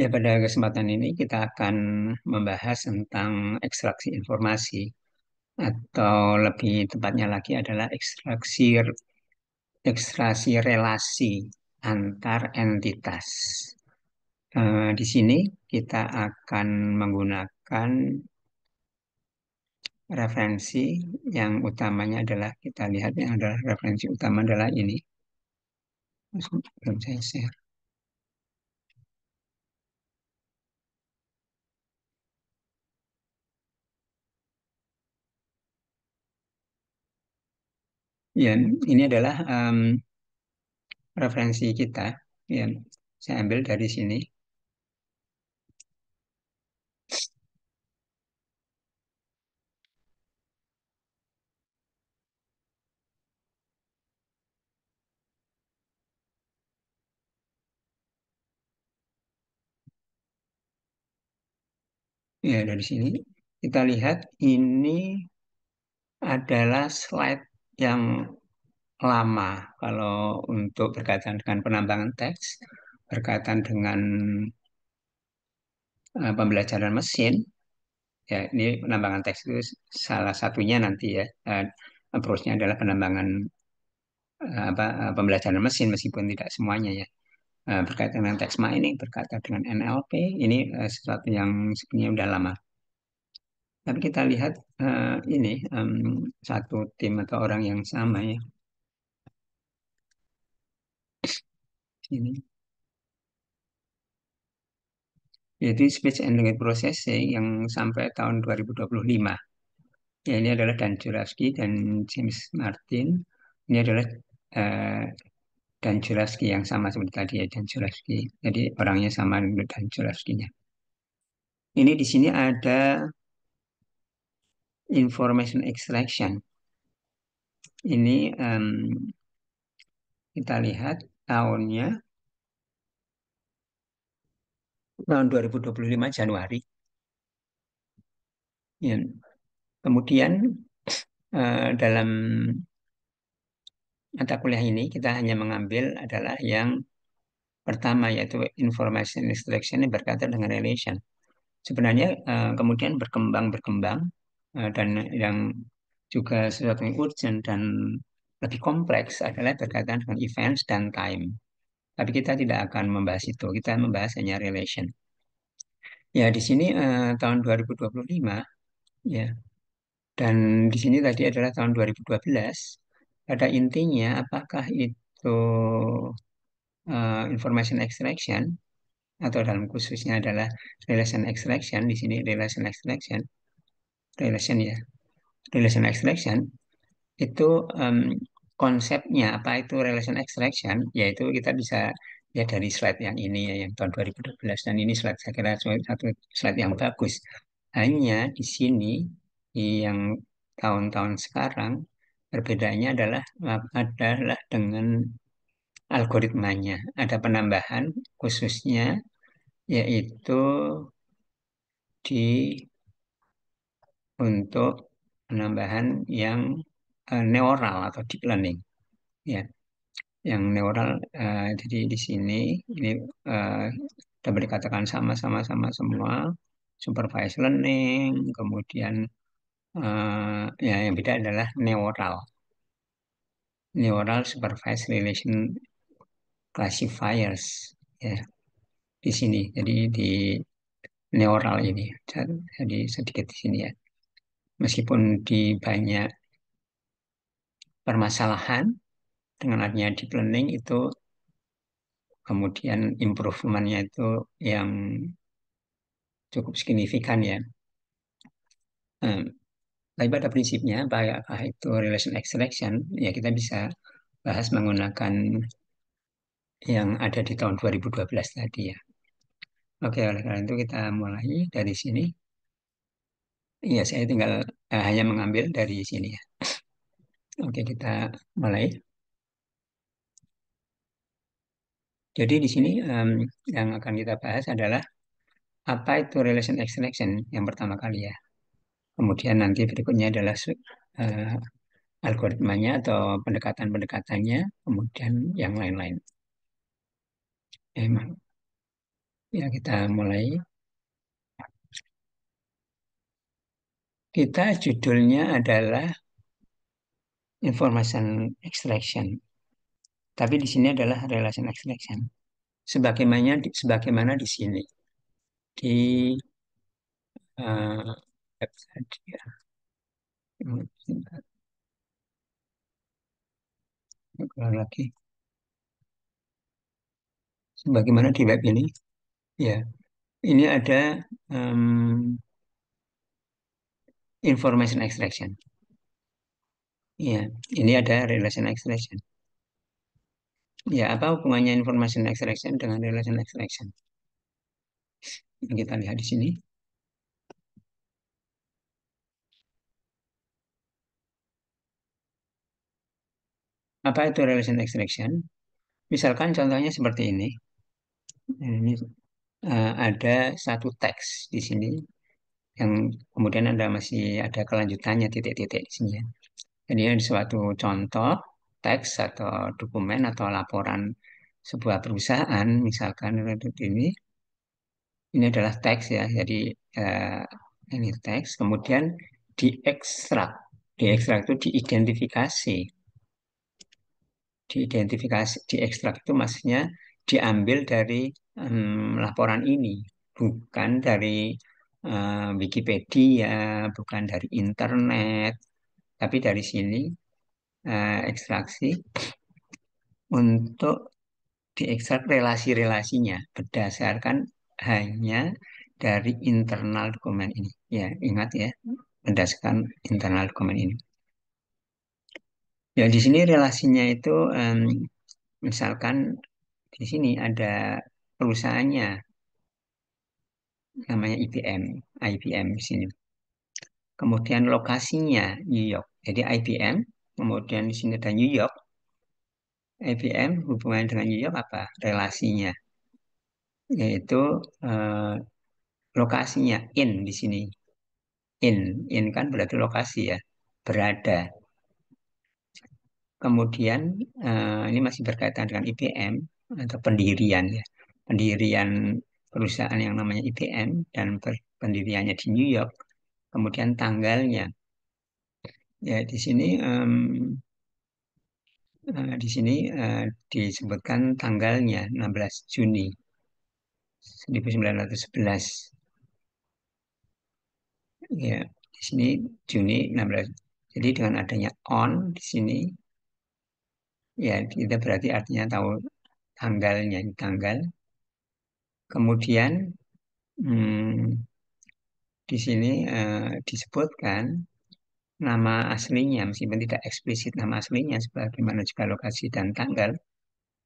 Ya, pada kesempatan ini kita akan membahas tentang ekstraksi informasi atau lebih tepatnya lagi adalah ekstraksi relasi antar entitas. Di sini kita akan menggunakan referensi yang utamanya adalah kita lihat yang adalah referensi utama adalah ini. Belum saya share. Ya, ini adalah referensi kita. Ya, saya ambil dari sini. Ya, dari sini kita lihat ini adalah slide yang lama kalau untuk berkaitan dengan penambangan teks, berkaitan dengan pembelajaran mesin. Ya, ini penambangan teks itu salah satunya nanti ya. Approach-nya adalah penambangan pembelajaran mesin meskipun tidak semuanya ya. Berkaitan dengan text mining, berkaitan dengan NLP, ini sesuatu yang sebenarnya udah lama. Tapi kita lihat ini satu tim atau orang yang sama ya. Ini yaitu speech and language processing yang sampai tahun 2025. Ya, ini adalah Dan Jurafsky dan James Martin. Ini adalah eh, Dan Jurafsky yang sama seperti tadi ya, Dan Jurafsky. Jadi orangnya sama dengan Dan Jurafsky-nya. Ini di sini ada information extraction. Ini kita lihat tahunnya tahun 2025 Januari. Ya. Kemudian dalam mata kuliah ini kita hanya mengambil adalah yang pertama yaitu information extraction yang berkaitan dengan relation. Sebenarnya kemudian berkembang dan yang juga sesuatu yang urgent dan lebih kompleks adalah berkaitan dengan events dan time. Tapi kita tidak akan membahas itu. Kita membahas hanya relation. Ya, di sini tahun 2025 ya. Dan di sini tadi adalah tahun 2012. Pada intinya apakah itu information extraction atau dalam khususnya adalah relation extraction. Di sini relation ya, relation extraction itu konsepnya apa itu relation extraction, yaitu kita bisa lihat dari slide yang ini ya, yang tahun 2012 dan ini slide saya kira satu slide yang bagus. Hanya di sini di yang tahun-tahun sekarang perbedaannya adalah dengan algoritmanya. Ada penambahan khususnya yaitu di untuk penambahan yang neural atau deep learning ya. Yang neural jadi di sini ini eh, dapat dikatakan sama-sama semua supervised learning, kemudian ya yang beda adalah neural supervised relation classifiers ya di sini. Jadi di neural ini jadi sedikit di sini ya. Meskipun di banyak permasalahan dengan adanya deep learning itu kemudian improvementnya itu yang cukup signifikan ya. Hmm, tapi pada prinsipnya apakah itu relation extraction ya kita bisa bahas menggunakan yang ada di tahun 2012 tadi ya. Oke, oleh karena itu kita mulai dari sini. Iya, saya tinggal hanya mengambil dari sini ya. Oke, kita mulai. Jadi di sini yang akan kita bahas adalah apa itu relation extraction yang pertama kali ya. Kemudian nanti berikutnya adalah eh, algoritmanya atau pendekatan-pendekatannya, kemudian yang lain-lain. Emang. Ya, kita mulai. Kita judulnya adalah Information Extraction. Tapi di sini adalah Relation Extraction. Sebagaimana di sini di website ya. Ulang lagi. Sebagaimana di web ini, ya. Ini ada em, information extraction. Ya, ini ada relation extraction. Ya, apa hubungannya information extraction dengan relation extraction? Yang kita lihat di sini. Apa itu relation extraction? Misalkan contohnya seperti ini. Ini ada satu teks di sini yang kemudian masih ada kelanjutannya titik-titik di sini ya. Jadi ini suatu contoh teks atau dokumen atau laporan sebuah perusahaan, misalkan ini adalah teks ya. Jadi eh, ini teks, kemudian diekstrak. Diekstrak itu diidentifikasi. Diidentifikasi, diekstrak itu maksudnya diambil dari laporan ini, bukan dari Wikipedia, bukan dari internet, tapi dari sini ekstraksi untuk diekstrak relasi-relasinya berdasarkan hanya dari internal dokumen ini. Ya, ingat ya, berdasarkan internal dokumen ini. Ya, di sini relasinya itu misalkan di sini ada perusahaannya namanya IBM, IBM di sini. Kemudian lokasinya New York. Jadi IBM, kemudian di sini ada New York. IBM hubungan dengan New York apa? Relasinya, yaitu eh, lokasinya in di sini. In kan berarti lokasi ya, berada. Kemudian ini masih berkaitan dengan IBM atau pendirian ya. Pendirian perusahaan yang namanya IBM dan pendiriannya di New York. Kemudian tanggalnya. Ya di sini disebutkan tanggalnya 16 Juni 1911. Ya, di sini Juni 16. Jadi dengan adanya on di sini ya kita berarti artinya tahu tanggalnya, tanggal. Kemudian hmm, di sini disebutkan nama aslinya, meskipun tidak eksplisit nama aslinya, sebagaimana juga lokasi dan tanggal.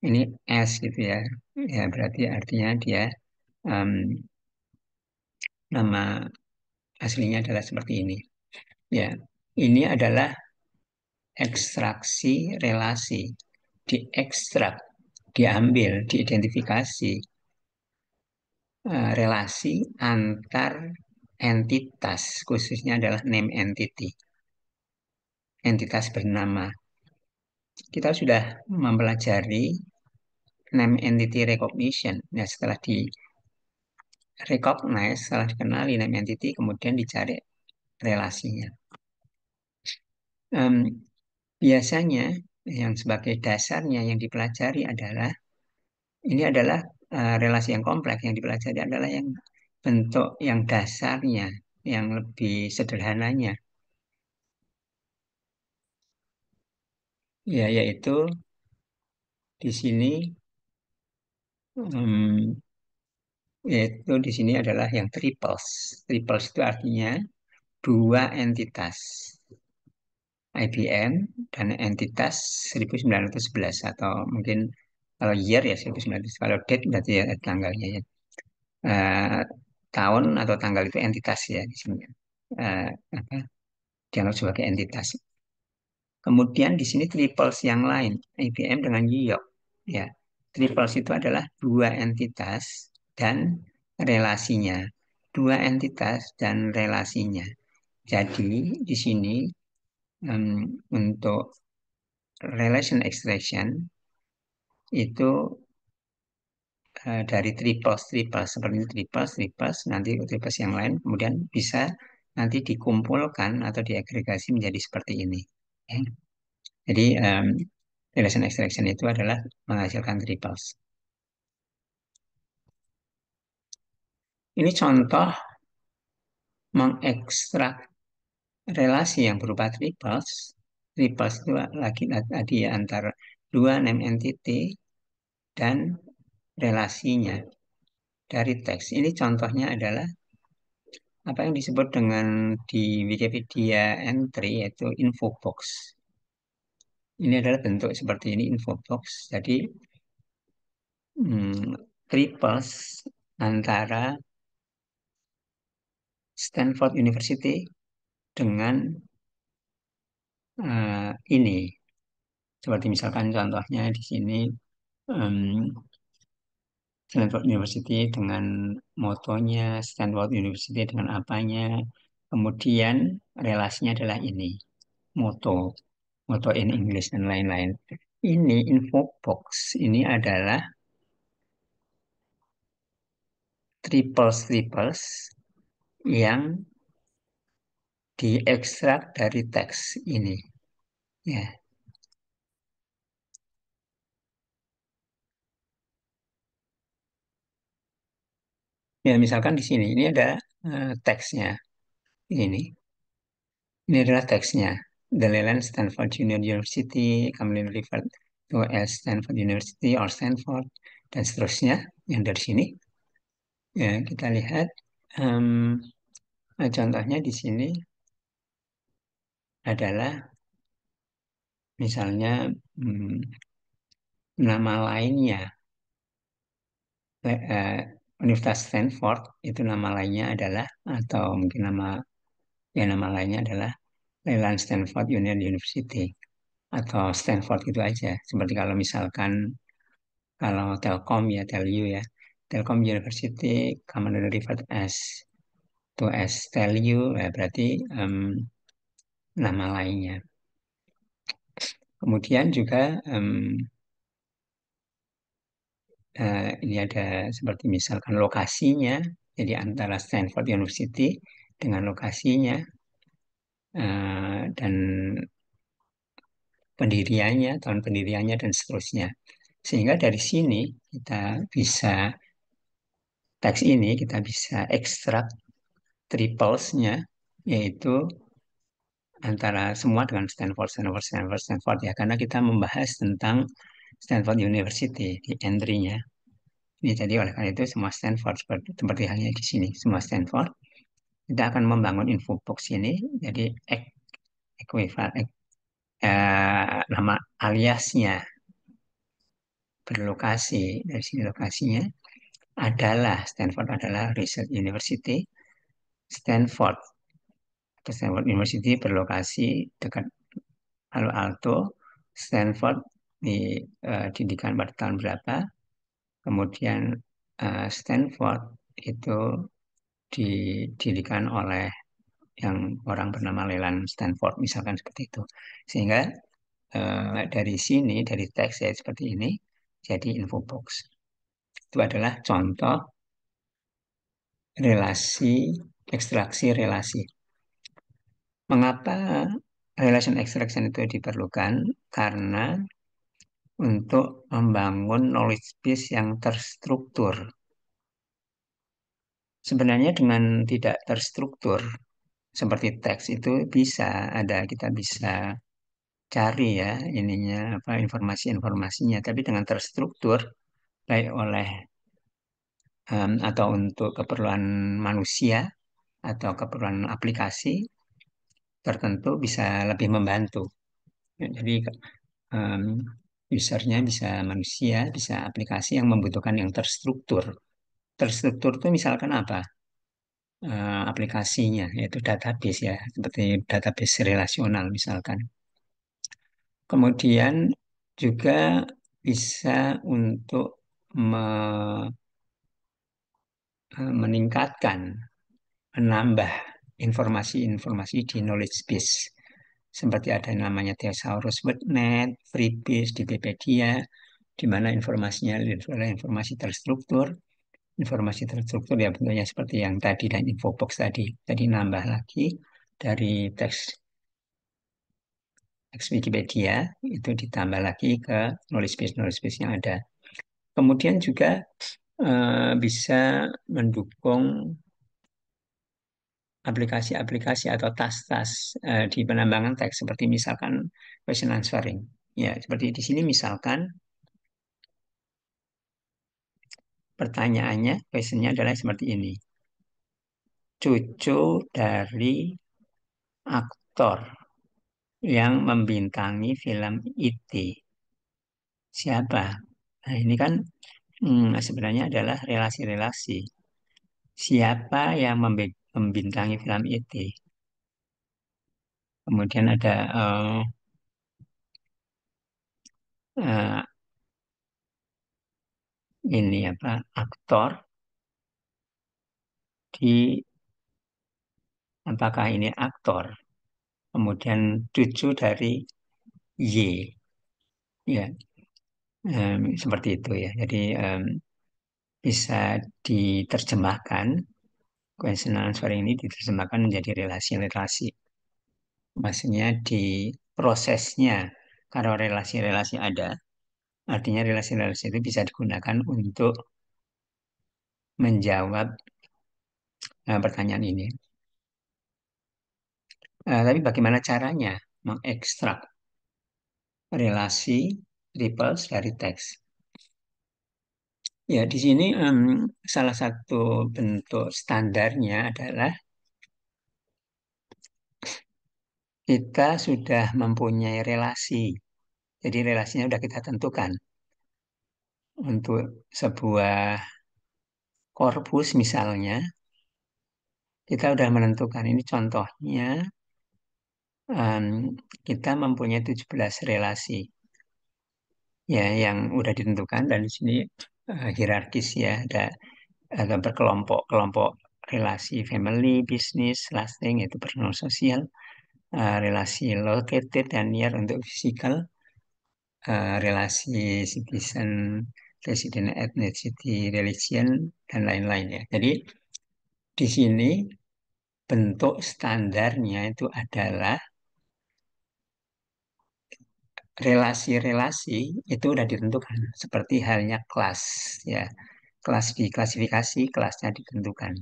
Ini S gitu ya. Ya berarti artinya dia em, nama aslinya adalah seperti ini. Ya, ini adalah ekstraksi relasi, diekstrak, diambil, diidentifikasi relasi antar entitas, khususnya adalah name entity, entitas bernama. Kita sudah mempelajari name entity recognition. Nah, setelah di recognize, setelah dikenali name entity, kemudian dicari relasinya. Em, Biasanya yang sebagai dasarnya yang dipelajari adalah ini adalah relasi yang kompleks. Yang dipelajari adalah yang bentuk yang dasarnya, yang lebih sederhananya, ya yaitu di sini em, yaitu di sini adalah yang triples. Triples itu artinya dua entitas IBM dan entitas 1911 atau mungkin kalau year ya 1911, kalau date berarti ya tanggalnya ya. Eh, Tahun atau tanggal itu entitas ya di sini. Eh, apa, dianggap sebagai entitas. Kemudian di sini triples yang lain, IBM dengan New York. Ya, triples itu adalah dua entitas dan relasinya. Dua entitas dan relasinya. Jadi di sini untuk relation extraction itu dari triples triples seperti ini, triples triples nanti triples yang lain kemudian bisa nanti dikumpulkan atau diagregasi menjadi seperti ini. Ya. Jadi relation extraction itu adalah menghasilkan triples. Ini contoh mengekstrak relasi yang berupa triples. Triples itu lagi tadi ya, antara dua name entity dan relasinya dari teks. Ini contohnya adalah apa yang disebut dengan di Wikipedia entry yaitu info box. Ini adalah bentuk seperti ini info box. Jadi triples antara Stanford University dengan ini. Seperti misalkan contohnya di sini em, Stanford University dengan motonya, Stanford University dengan apanya. Kemudian relasinya adalah ini, moto, moto in English dan lain-lain. Ini info box, ini adalah triples triples yang diekstrak dari teks ini. Ya, ya misalkan di sini ini ada teksnya. Ini ini adalah teksnya. The Leland Stanford Junior University, commonly referred to as Stanford University or Stanford, dan seterusnya. Yang dari sini, ya kita lihat em, contohnya di sini adalah misalnya mm, nama lainnya. Universitas Stanford itu nama lainnya adalah atau mungkin nama lainnya adalah Leland Stanford Union University atau Stanford itu aja. Seperti kalau misalkan kalau Telkom ya Telu ya. Telkom University commonly referred as to as Telu ya berarti nama lainnya. Kemudian juga ini ada seperti misalkan lokasinya, jadi antara Stanford University dengan lokasinya dan pendiriannya, tahun pendiriannya dan seterusnya. Sehingga dari sini teks ini kita bisa ekstrak triplesnya, yaitu antara semua dengan Stanford, Stanford, Stanford, Stanford ya, karena kita membahas tentang Stanford University di entry-nya. Ini jadi oleh karena itu semua Stanford seperti halnya di sini, semua Stanford. Kita akan membangun info box ini jadi equivalent nama aliasnya berlokasi dari sini lokasinya adalah Stanford adalah Research University. Stanford Stanford University berlokasi dekat Palo Alto. Stanford didirikan pada tahun berapa? Kemudian Stanford itu didirikan oleh yang orang bernama Leland Stanford, misalkan seperti itu. Sehingga dari sini, dari teks ya seperti ini, jadi info box. Itu adalah contoh relasi, ekstraksi relasi. Mengapa relation extraction itu diperlukan? Karena untuk membangun knowledge base yang terstruktur. Sebenarnya dengan tidak terstruktur, seperti teks itu bisa ada, kita bisa cari ya ininya apa informasi-informasinya, tapi dengan terstruktur baik oleh atau untuk keperluan manusia atau keperluan aplikasi tertentu bisa lebih membantu. Ya, jadi um, usernya bisa manusia, bisa aplikasi yang membutuhkan yang terstruktur. Terstruktur itu misalkan apa? Aplikasinya, yaitu database ya, seperti database relasional misalkan. Kemudian juga bisa untuk me- meningkatkan, menambah informasi-informasi di knowledge base. Seperti ada yang namanya Thesaurus Wordnet, Freebase di Wikipedia, di mana informasinya adalah informasi terstruktur ya bentuknya seperti yang tadi dan infobox tadi. Jadi nambah lagi dari teks Wikipedia itu ditambah lagi ke knowledge base yang ada. Kemudian juga bisa mendukung aplikasi-aplikasi atau tas-tas di penambangan teks seperti misalkan question answering. Ya, seperti di sini misalkan pertanyaannya, questionnya adalah seperti ini. Cucu dari aktor yang membintangi film IT siapa? Nah, ini kan sebenarnya adalah relasi-relasi. Siapa yang membintangi film IT? Kemudian ada eh, ini apa? Aktor di apakah ini aktor? Kemudian cucu dari Y, ya, seperti itu ya. Jadi bisa diterjemahkan question answer ini diterjemahkan menjadi relasi-relasi. Maksudnya di prosesnya, kalau relasi-relasi ada, artinya relasi-relasi itu bisa digunakan untuk menjawab pertanyaan ini. Tapi bagaimana caranya mengekstrak relasi triples dari teks? Ya, di sini salah satu bentuk standarnya adalah kita sudah mempunyai relasi. Jadi relasinya sudah kita tentukan. Untuk sebuah korpus misalnya, kita sudah menentukan ini contohnya, em, kita mempunyai 17 relasi ya yang sudah ditentukan dan di sini hierarkis ya, ada berkelompok-kelompok relasi family, bisnis, lasting, itu personal sosial, relasi located dan near untuk physical, relasi citizen, resident ethnicity, religion, dan lain-lain ya. Jadi di sini bentuk standarnya itu adalah relasi-relasi itu sudah ditentukan seperti halnya kelas ya. Kelas di klasifikasi, kelasnya ditentukan.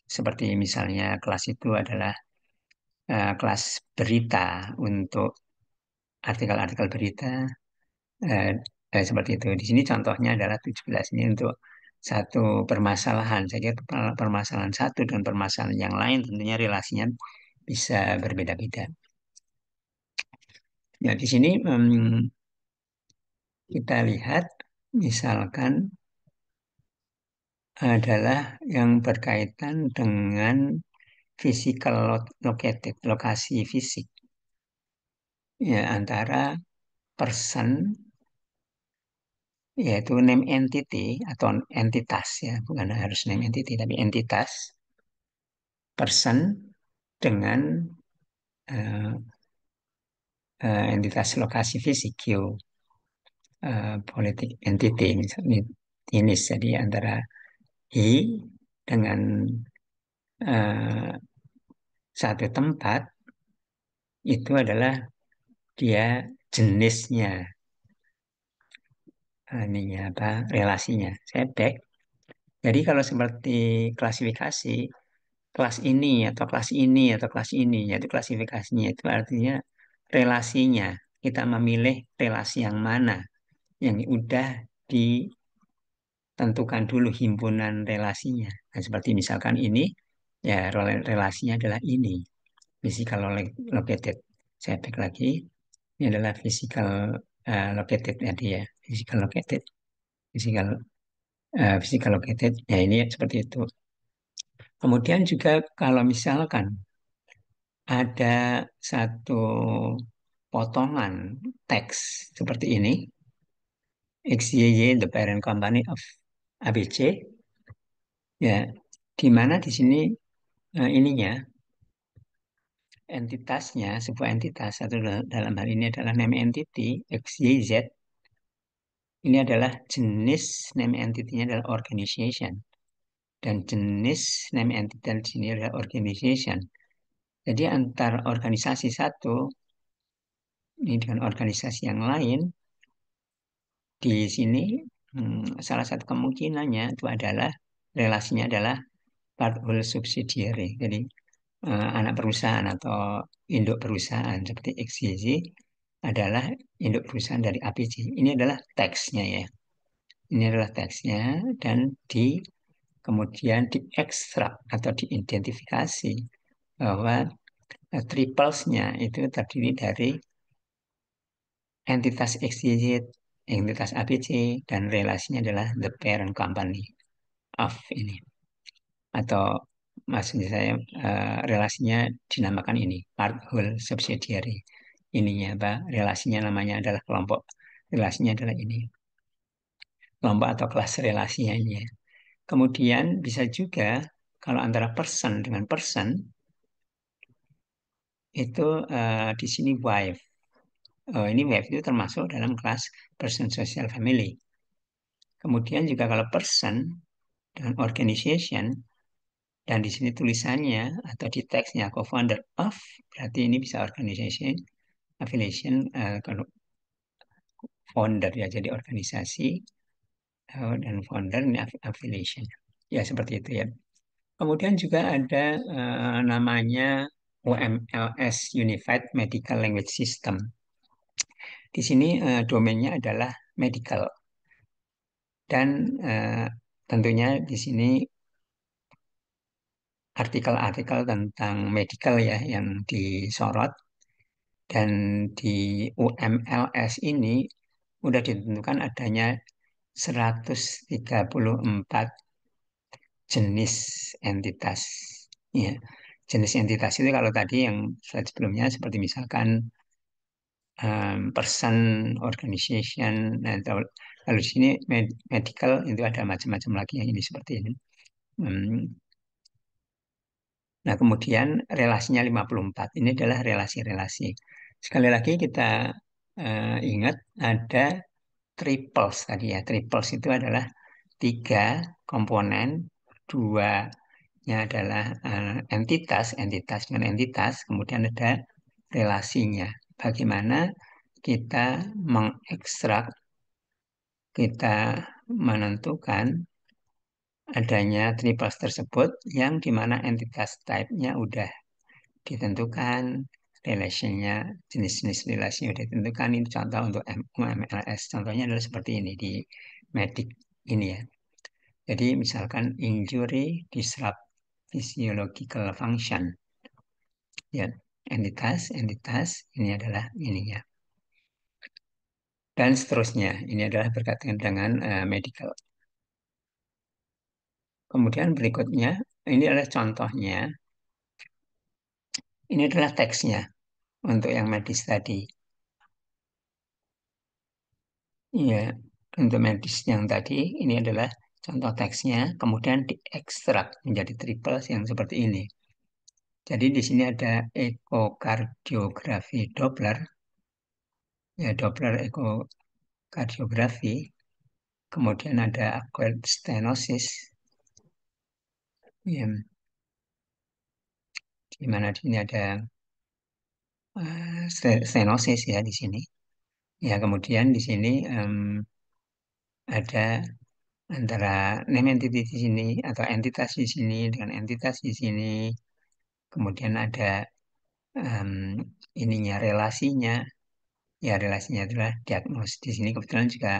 Seperti misalnya kelas itu adalah kelas berita untuk artikel-artikel berita, eh, seperti itu. Di sini contohnya adalah 17 ini untuk satu permasalahan. Saya kira permasalahan satu dan permasalahan yang lain tentunya relasinya bisa berbeda-beda. Ya, di sini kita lihat misalkan adalah yang berkaitan dengan physical located, lokasi fisik, ya antara person yaitu name entity atau entitas ya, bukan harus name entity tapi entitas person dengan eh, entitas lokasi fisik politik entity misalnya ini jadi antara he dengan eh, satu tempat itu adalah dia jenisnya ininya apa relasinya setback. Jadi kalau seperti klasifikasi kelas ini atau kelas ini atau kelas ini, yaitu klasifikasinya itu artinya relasinya. Kita memilih relasi yang mana yang udah ditentukan dulu himpunan relasinya. Nah, seperti misalkan ini, ya relasinya adalah ini, physical located. Saya back lagi, ini adalah physical located tadi ya, physical located, physical physical located. Ya ini seperti itu. Kemudian juga kalau misalkan ada satu potongan teks seperti ini, XYY, the parent company of ABC, ya, di mana di sini ininya, entitasnya, sebuah entitas, atau dalam hal ini adalah name entity, XYZ, Ini adalah jenis name entity-nya adalah organization. Dan jenis name entity di sini adalah organization. Jadi antar organisasi satu ini dengan organisasi yang lain, di sini salah satu kemungkinannya itu adalah relasinya adalah part whole subsidiary. Jadi anak perusahaan atau induk perusahaan seperti XYZ adalah induk perusahaan dari APJ. Ini adalah teksnya ya. Ini adalah teksnya dan kemudian diekstrak atau diidentifikasi bahwa triplesnya itu terdiri dari entitas XYZ, entitas ABC, dan relasinya adalah the parent company of ini. Atau maksud saya relasinya dinamakan ini, part whole subsidiary. Ininya apa? Relasinya namanya adalah kelompok. Relasinya adalah ini. Kelompok atau kelas relasinya ini. Kemudian bisa juga kalau antara person dengan person, itu di sini wife. Ini wife itu termasuk dalam kelas person social family. Kemudian juga kalau person dengan organization, dan di sini tulisannya atau di teksnya co-founder of, berarti ini bisa organization, affiliation, kalau founder ya, jadi organisasi, dan founder ini affiliation. Ya, seperti itu ya. Kemudian juga ada namanya UMLS, Unified Medical Language System. Di sini domainnya adalah medical. Dan tentunya di sini artikel-artikel tentang medical ya yang disorot. Dan di UMLS ini sudah ditentukan adanya 134 jenis entitas. Ya. Jenis entitas itu kalau tadi yang slide sebelumnya seperti misalkan person, organization, lalu di sini medical itu ada macam-macam lagi yang ini seperti ini. Nah, kemudian relasinya 54. Ini adalah relasi-relasi. Sekali lagi kita ingat ada triples tadi ya. Triples itu adalah tiga komponen, duanya adalah entitas, entitas dengan entitas, kemudian ada relasinya. Bagaimana kita mengekstrak, kita menentukan adanya triples tersebut yang dimana entitas type-nya udah ditentukan, relationnya, jenis-jenis relasi yang ditentukan. Ini contoh untuk MLS. Contohnya adalah seperti ini di medik ini ya. Jadi misalkan injury disrupt physiological function. Ya, entitas ini adalah ininya. Dan seterusnya, ini adalah berkaitan dengan medical. Kemudian berikutnya, ini adalah contohnya. Ini adalah teksnya untuk yang medis tadi. Iya, untuk medis yang tadi ini adalah contoh teksnya, kemudian diekstrak menjadi triples yang seperti ini. Jadi di sini ada ekokardiografi Doppler, ya Doppler ekokardiografi, kemudian ada acquired stenosis, ya, di mana di sini ada stenosis ya di sini. Ya kemudian di sini ada antara name entity di sini atau entitas di sini dengan entitas di sini. Kemudian ada um, ininya relasinya, ya relasinya adalah diagnos. Di sini kebetulan juga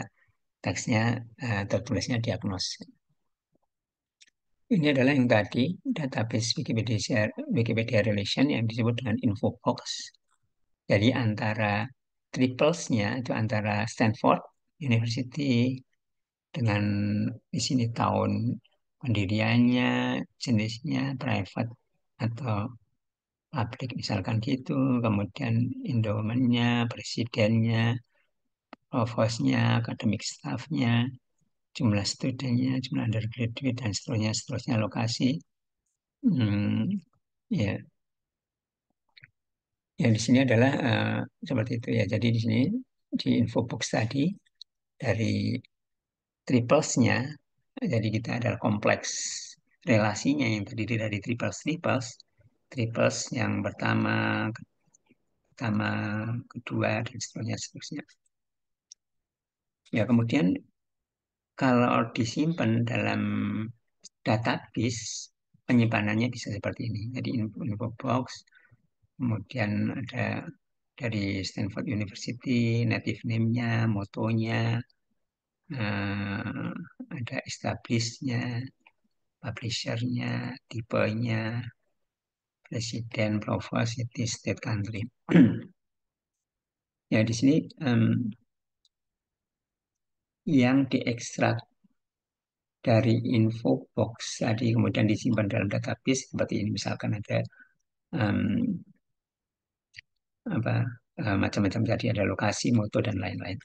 teksnya tertulisnya diagnos. Ini adalah yang tadi database Wikipedia Relation yang disebut dengan Infobox. Jadi antara triplesnya itu antara Stanford University dengan di sini tahun pendiriannya, jenisnya private atau publik misalkan gitu, kemudian endowmentnya, presidennya, provostnya, academic staffnya, jumlah studennya, jumlah undergraduate dan seterusnya, seterusnya lokasi. Ya, ya di sini adalah seperti itu ya. Jadi di sini di infobox tadi dari triplesnya. Jadi kita adalah kompleks relasinya yang terdiri dari triples, triples yang pertama, kedua, dan seterusnya. Ya, kemudian kalau disimpan dalam database, penyimpanannya bisa seperti ini. Jadi info box, kemudian ada dari Stanford University, native name-nya, motonya, eh, ada establishnya, publisher-nya, tipenya, presiden, provost, city, state, country. Ya, di sini yang diekstrak dari info box tadi kemudian disimpan dalam database seperti ini, misalkan ada em, apa macam-macam tadi, ada lokasi, moto, dan lain-lain.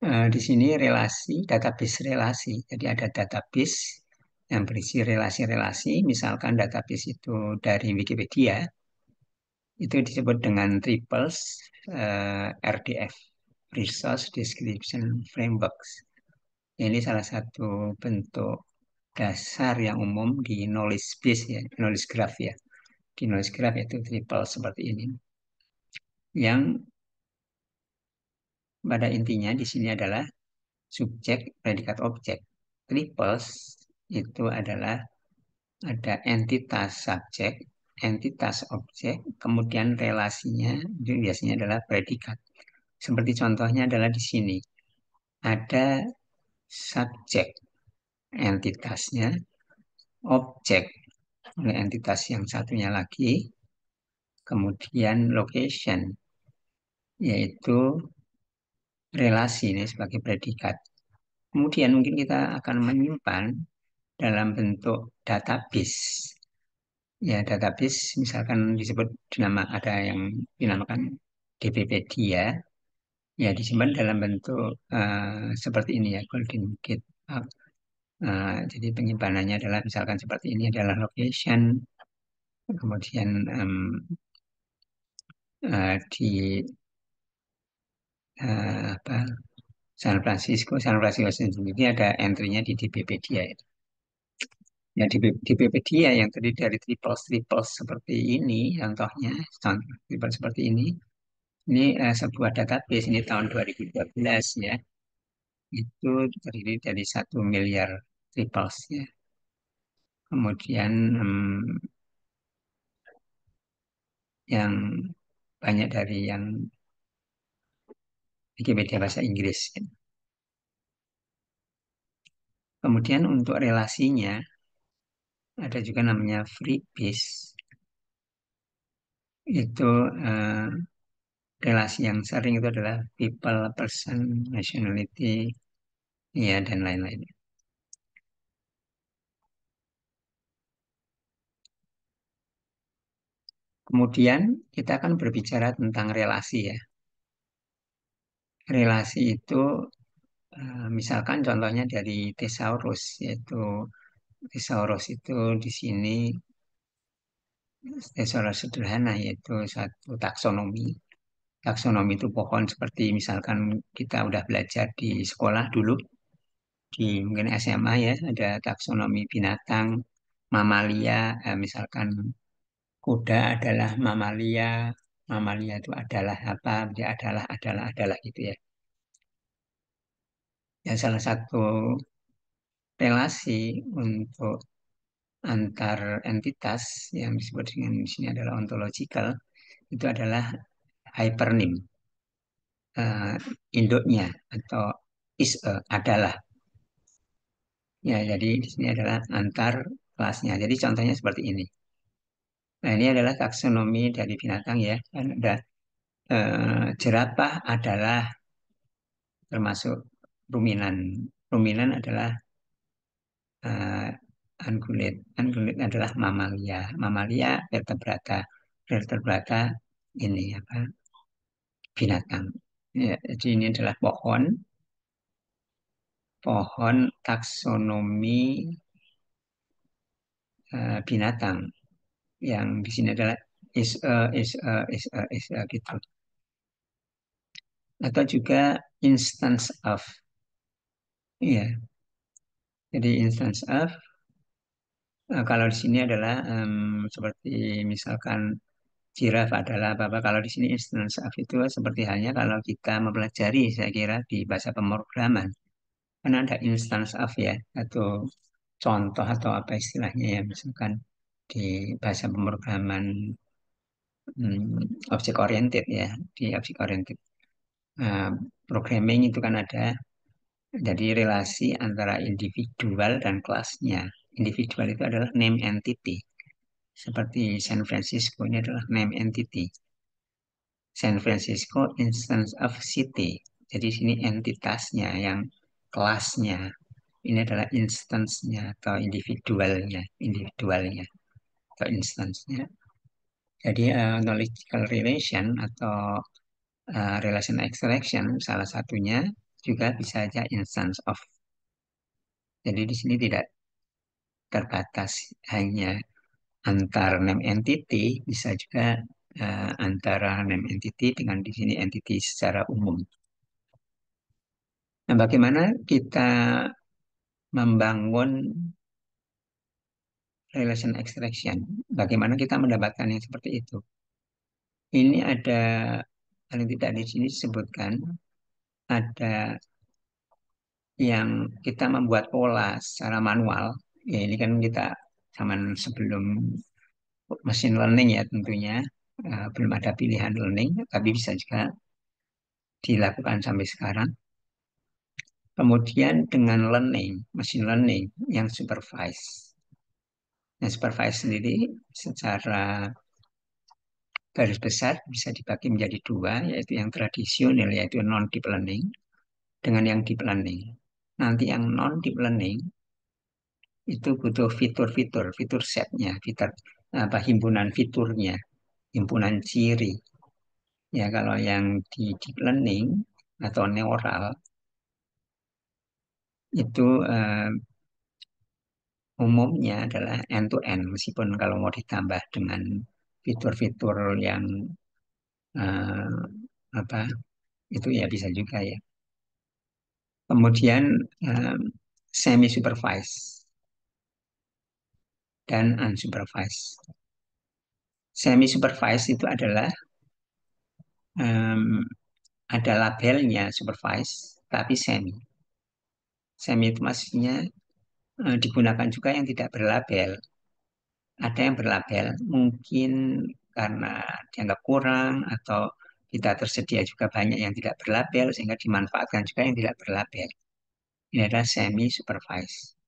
Di sini relasi, database relasi. Jadi ada database yang berisi relasi-relasi. Misalkan database itu dari Wikipedia, itu disebut dengan triples RDF, Resource Description Frameworks. Ini salah satu bentuk dasar yang umum di knowledge base ya, knowledge graph ya. Di knowledge graph itu triple seperti ini. Yang pada intinya di sini adalah subjek, predikat, objek. Triples itu adalah ada entitas subjek, entitas objek, kemudian relasinya itu biasanya adalah predikat. Seperti contohnya adalah di sini. Ada subjek entitasnya, objek oleh entitas yang satunya lagi, kemudian location, yaitu relasi ini sebagai predikat. Kemudian mungkin kita akan menyimpan dalam bentuk database. Ya, database misalkan disebut ada yang dinamakan DBpedia, ya disimpan dalam bentuk seperti ini ya, Golden Gate. Jadi penyimpanannya adalah misalkan seperti ini adalah location, kemudian di apa, San Francisco sendiri ada entry-nya di DBpedia. Ya, di DBpedia yang terdiri dari triples seperti ini, contohnya, triple seperti ini. Ini sebuah database, ini tahun 2012 ya, itu terdiri dari 1 miliar triples ya. Kemudian yang banyak dari yang Wikipedia bahasa Inggris. Ya. Kemudian untuk relasinya, ada juga namanya freebase. Itu relasi yang sering itu adalah people, person, nationality, ya, dan lain-lain. Kemudian kita akan berbicara tentang relasi ya. Relasi itu misalkan contohnya dari thesaurus, yaitu thesaurus itu di sini thesaurus sederhana yaitu satu taksonomi. Taksonomi itu pohon seperti misalkan kita udah belajar di sekolah dulu, di mungkin SMA ya, ada taksonomi binatang, mamalia, misalkan kuda adalah mamalia, mamalia itu adalah apa, dia adalah gitu ya. Ya, salah satu relasi untuk antar entitas yang disebut dengan di sini adalah ontological, itu adalah hypernym, eh, induknya atau adalah. Ya, jadi di sini adalah antar kelasnya. Jadi contohnya seperti ini. Nah, ini adalah taksonomi dari binatang ya. Dan ada jerapah adalah termasuk ruminan. Ruminan adalah eh, ungulate. Ungulate adalah mamalia. Mamalia vertebrata. Vertebrata ini apa? Binatang. Ya, jadi ini adalah pohon taksonomi binatang yang di sini adalah is a, gitu. atau juga instance of. Iya, jadi instance of kalau di sini adalah seperti misalkan jiraf adalah apa-apa. Kalau di sini instance of itu seperti halnya kalau kita mempelajari, saya kira di bahasa pemrograman. Karena ada instance of ya, atau contoh atau apa istilahnya ya, misalkan di bahasa pemrograman object oriented ya, di object oriented programming itu kan ada jadi relasi antara individual dan kelasnya. Individual itu adalah name entity. Seperti San Francisco ini adalah name entity. San Francisco instance of city. Jadi sini entitasnya yang kelasnya. Ini adalah instance-nya atau individualnya atau instance-nya. Jadi knowledge relation atau relation extraction salah satunya juga bisa saja instance of. Jadi di sini tidak terbatas hanya antar name entity, bisa juga antara name entity dengan di sini entity secara umum. Nah, bagaimana kita membangun relation extraction? Bagaimana kita mendapatkan yang seperti itu? Ini ada paling tidak di sini disebutkan ada yang kita membuat pola secara manual. Ya, ini kan kita zaman sebelum machine learning ya tentunya belum ada pilihan learning, tapi bisa juga dilakukan sampai sekarang. Kemudian dengan learning, machine learning yang supervised. Yang supervised sendiri secara garis besar bisa dibagi menjadi dua, yaitu yang tradisional, yaitu non-deep learning, dengan yang deep learning. Nanti yang non-deep learning itu butuh fitur-fitur, fitur setnya, fitur apa himpunan fiturnya, himpunan ciri. Ya kalau yang di deep learning atau neural itu umumnya adalah end to end, meskipun kalau mau ditambah dengan fitur-fitur yang eh, apa itu ya bisa juga ya. Kemudian semi supervised dan unsupervised. Semi supervised itu adalah em, ada labelnya supervised tapi semi. Semi itu maksudnya digunakan juga yang tidak berlabel. Ada yang berlabel, mungkin karena dianggap kurang atau kita tersedia juga banyak yang tidak berlabel sehingga dimanfaatkan juga yang tidak berlabel. Ini adalah semi supervised.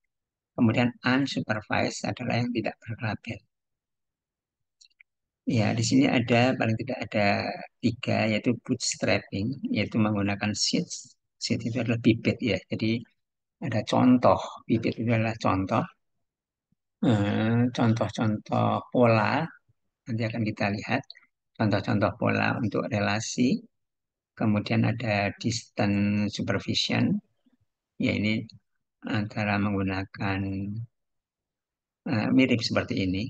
Kemudian unsupervised adalah yang tidak berlabel. Ya, di sini ada paling tidak ada tiga, yaitu bootstrapping, yaitu menggunakan seeds. Seeds itu adalah bibit ya. Jadi ada contoh, bibit itu adalah contoh. Contoh-contoh pola, nanti akan kita lihat. Contoh-contoh pola untuk relasi. Kemudian ada distance supervision, ya ini antara menggunakan mirip seperti ini.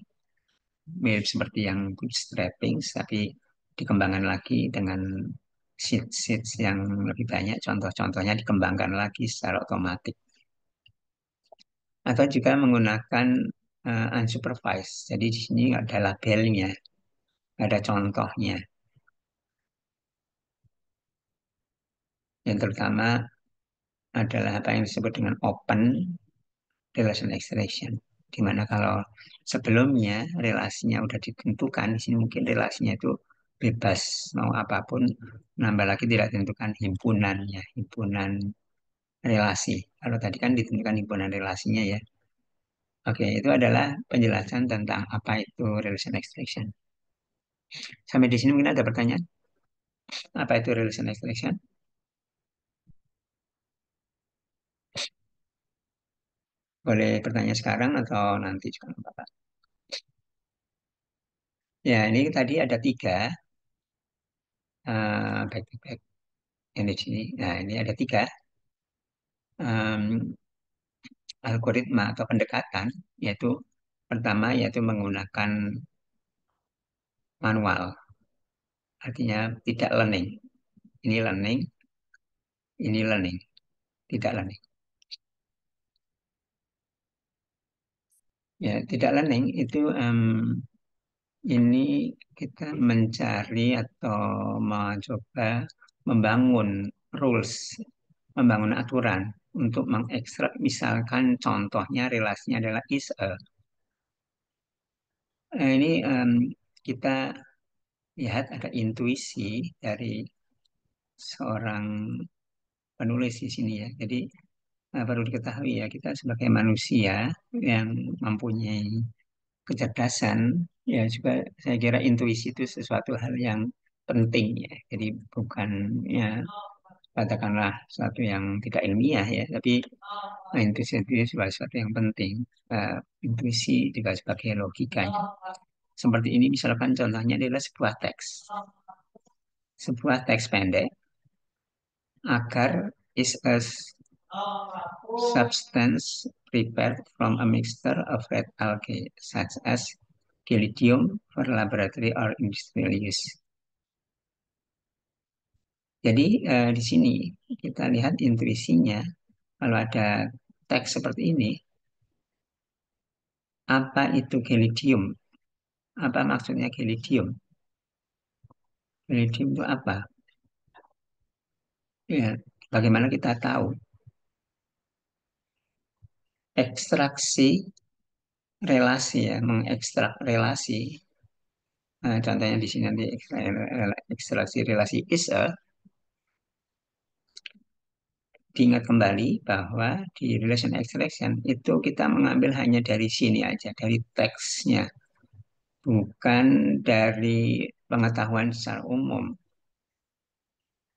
Mirip seperti yang bootstrapping, tapi dikembangkan lagi dengan seeds yang lebih banyak. Contoh-contohnya dikembangkan lagi secara otomatis. Atau juga menggunakan unsupervised. Jadi di sini ada labelnya, ada contohnya. Yang terutama adalah apa yang disebut dengan open relation extraction. Di mana kalau sebelumnya relasinya udah ditentukan, di sini mungkin relasinya itu bebas mau apapun, nambah lagi tidak ditentukan himpunannya, himpunan relasi. Kalau tadi kan ditentukan himpunan relasinya ya. Oke, itu adalah penjelasan tentang apa itu relation extraction. Sampai di sini mungkin ada pertanyaan, apa itu relation extraction? Boleh bertanya sekarang atau nanti juga nggak apa-apa. Ya, ini tadi ada tiga, baik-baik yang di sini. Nah, ini ada tiga em, algoritma atau pendekatan, yaitu pertama yaitu menggunakan manual, artinya tidak learning. Ini learning. ini learning, tidak learning. Ya, tidak learning itu ini kita mencari atau mencoba membangun rules, membangun aturan untuk mengekstrak, misalkan contohnya relasinya adalah is a. Ini kita lihat ada intuisi dari seorang penulis di sini ya. Jadi perlu diketahui ya, kita sebagai manusia yang mempunyai kecerdasan, ya juga saya kira intuisi itu sesuatu hal yang penting ya. Jadi bukan ya katakanlah sesuatu yang tidak ilmiah ya, tapi intuisi itu sebagai sesuatu yang penting. Intuisi juga sebagai logikanya. Seperti ini misalkan contohnya adalah sebuah teks. Sebuah teks pendek, agar is a substance prepared from a mixture of red algae such as Gelidium for laboratory or industrial use. Jadi di sini kita lihat intuisinya, kalau ada teks seperti ini, apa itu Gelidium? Apa maksudnya Gelidium? Gelidium itu apa? Ya, bagaimana kita tahu? Ekstraksi relasi ya, mengekstrak relasi. Contohnya di sini nanti ekstraksi relasi is a, diingat kembali bahwa di relation extraction itu kita mengambil hanya dari sini aja, dari teksnya, bukan dari pengetahuan secara umum,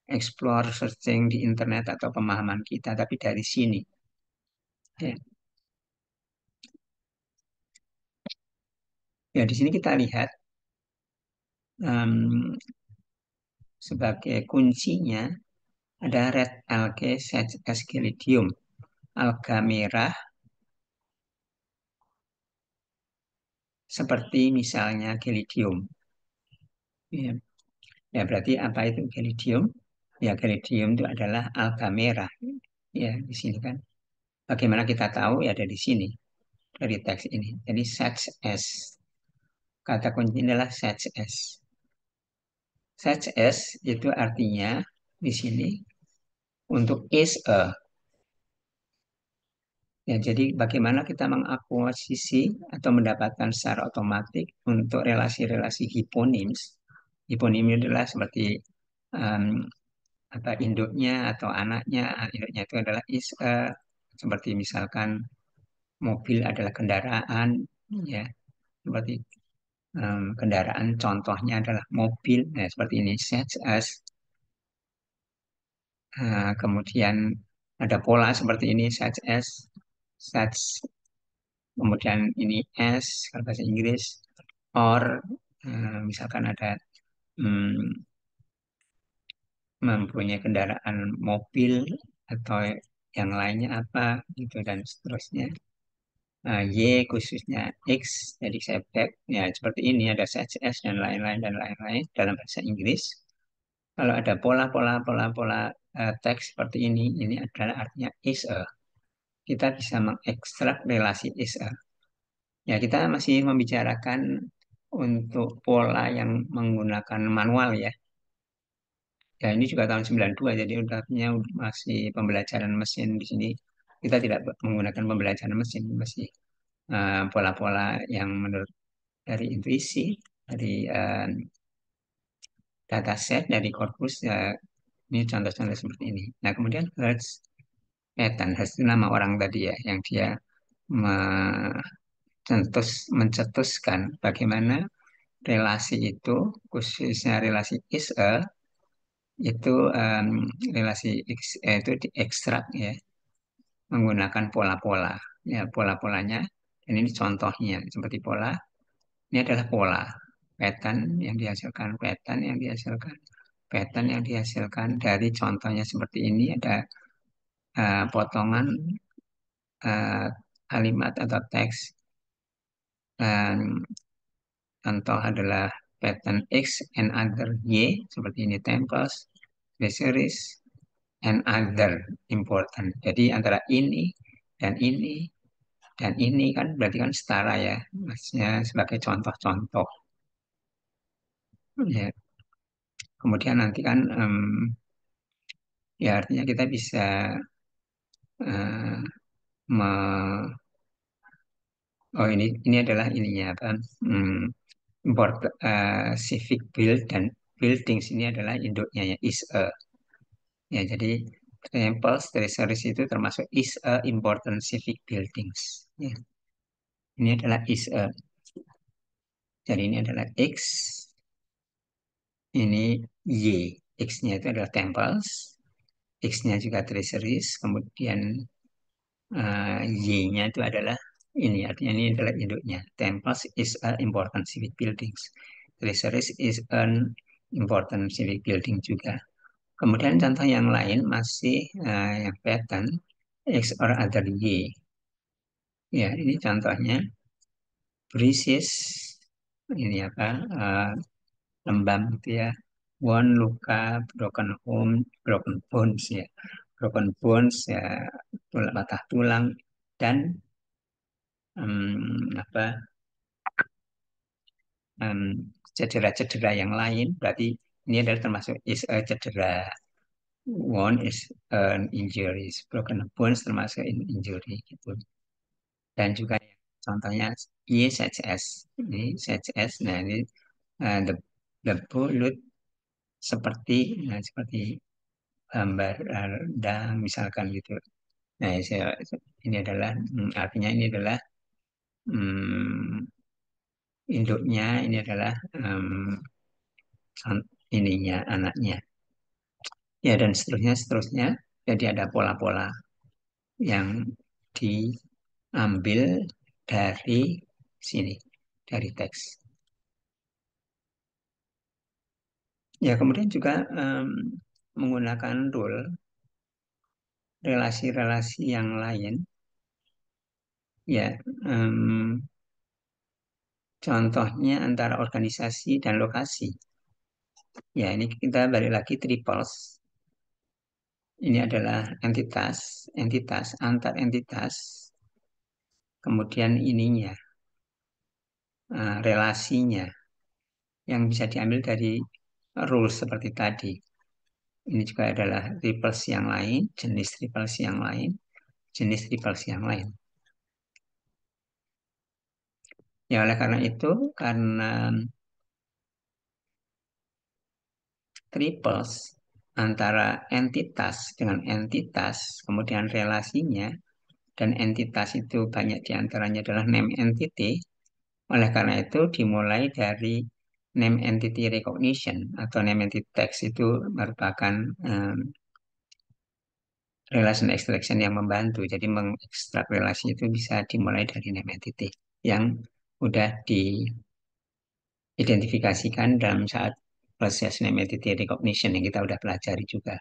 explore, searching di internet atau pemahaman kita, tapi dari sini. Ya, ya di sini kita lihat em, sebagai kuncinya ada red algae such as Gelidium, alga merah seperti misalnya Gelidium. Ya, ya berarti apa itu Gelidium? Ya Gelidium itu adalah alga merah. Ya di sini kan. Bagaimana kita tahu? Ya dari sini, dari teks ini. Jadi such as, kata kuncinya adalah such as. Such as itu artinya di sini untuk is a. Ya, jadi bagaimana kita mengakuisisi atau mendapatkan secara otomatis untuk relasi-relasi hiponims. Hiponim adalah seperti um, apa induknya atau anaknya. Induknya itu adalah is a. Seperti misalkan mobil adalah kendaraan, ya. Seperti kendaraan contohnya adalah mobil, ya, seperti ini such as. Kemudian ada pola seperti ini such as, such, kemudian ini as kalau bahasa Inggris, or misalkan ada mm, mempunyai kendaraan mobil atau yang lainnya apa gitu dan seterusnya. Y khususnya X jadi setback ya seperti ini ada such as dan lain-lain dalam bahasa Inggris. Kalau ada pola teks seperti ini adalah artinya is a. Kita bisa mengekstrak relasi is a. Ya, kita masih membicarakan untuk pola yang menggunakan manual ya. Ya, ini juga tahun 92, jadi masih pembelajaran mesin di sini. Kita tidak menggunakan pembelajaran mesin, masih pola-pola yang menurut dari intuisi, dari dataset, dari korpus, ya, ini contoh-contoh seperti ini. Nah, kemudian Hertz pattern, Hertz itu nama orang tadi ya, yang dia mencetuskan bagaimana relasi itu, khususnya relasi is a, itu relasi itu diekstrak ya, menggunakan pola-pola. Ya, pola-polanya, dan ini contohnya, seperti pola, ini adalah pola, pattern yang dihasilkan dari contohnya seperti ini, ada potongan eh, kalimat atau teks. Dan contoh adalah pattern X and other Y, seperti ini temples, treasuries, and other important. Jadi antara ini dan ini dan ini kan berarti kan setara ya, maksudnya sebagai contoh-contoh. Ya, kemudian nanti kan ya artinya kita bisa eh, me- oh ini adalah ininya apa? Hmm, import civic build dan buildings ini adalah induknya ya is a. Ya, jadi temples, treasuries itu termasuk is a important civic buildings. Ya, ini adalah is a. Jadi ini adalah X, ini Y. X-nya itu adalah temples, X-nya juga treasuries, kemudian Y-nya itu adalah ini, artinya ini adalah induknya. Temples is a important civic buildings. Treasuries is an important civic building juga. Kemudian contoh yang lain masih yang pattern X or other Y. Ya, ini contohnya Brisis, ini apa, lembam gitu ya. One luka, broken home, broken bones ya. Broken bones ya, tulang, patah tulang, dan apa, em, cedera-cedera yang lain. Berarti ini adalah termasuk is a cedera. One is an injury. Broken bones termasuk injury gitu. Dan juga contohnya YSHS. Ini SHS. Nah, ini the bulut seperti seperti gambar rendang misalkan gitu. Nah, ini adalah artinya ini adalah hmm, induknya ini adalah ininya anaknya. Ya dan seterusnya seterusnya. Jadi ada pola-pola yang diambil dari sini, dari teks. Ya kemudian juga menggunakan rule relasi-relasi yang lain. Ya, contohnya antara organisasi dan lokasi. Ya, ini kita balik lagi triples. Ini adalah entitas, entitas, antar entitas. Kemudian ininya, relasinya yang bisa diambil dari rules seperti tadi. Ini juga adalah triples yang lain, jenis triples yang lain, jenis triples yang lain. Ya, oleh karena itu, karena triples antara entitas dengan entitas, kemudian relasinya, dan entitas itu banyak diantaranya adalah name entity. Oleh karena itu, dimulai dari name entity recognition atau name entity text itu merupakan relation extraction yang membantu. Jadi mengekstrak relasi itu bisa dimulai dari name entity yang mudah diidentifikasikan dalam saat proses name entity recognition yang kita sudah pelajari juga.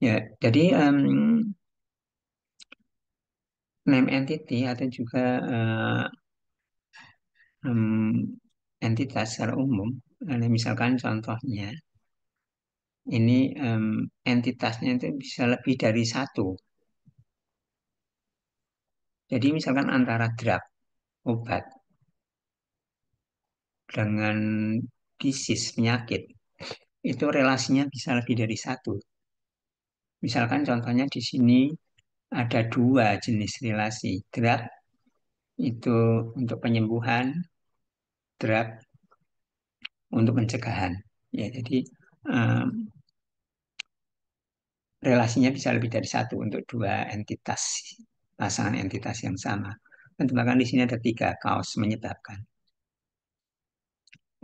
Ya, jadi name entity atau juga entitas secara umum, misalkan contohnya, ini entitasnya itu bisa lebih dari satu. Jadi misalkan antara drug, obat, dengan disease, penyakit, itu relasinya bisa lebih dari satu. Misalkan contohnya di sini ada dua jenis relasi, drug itu untuk penyembuhan, drug untuk pencegahan. Ya, jadi um, relasinya bisa lebih dari satu untuk dua entitas, pasangan entitas yang sama. Dan bahkan di sini ada tiga kaos menyebabkan.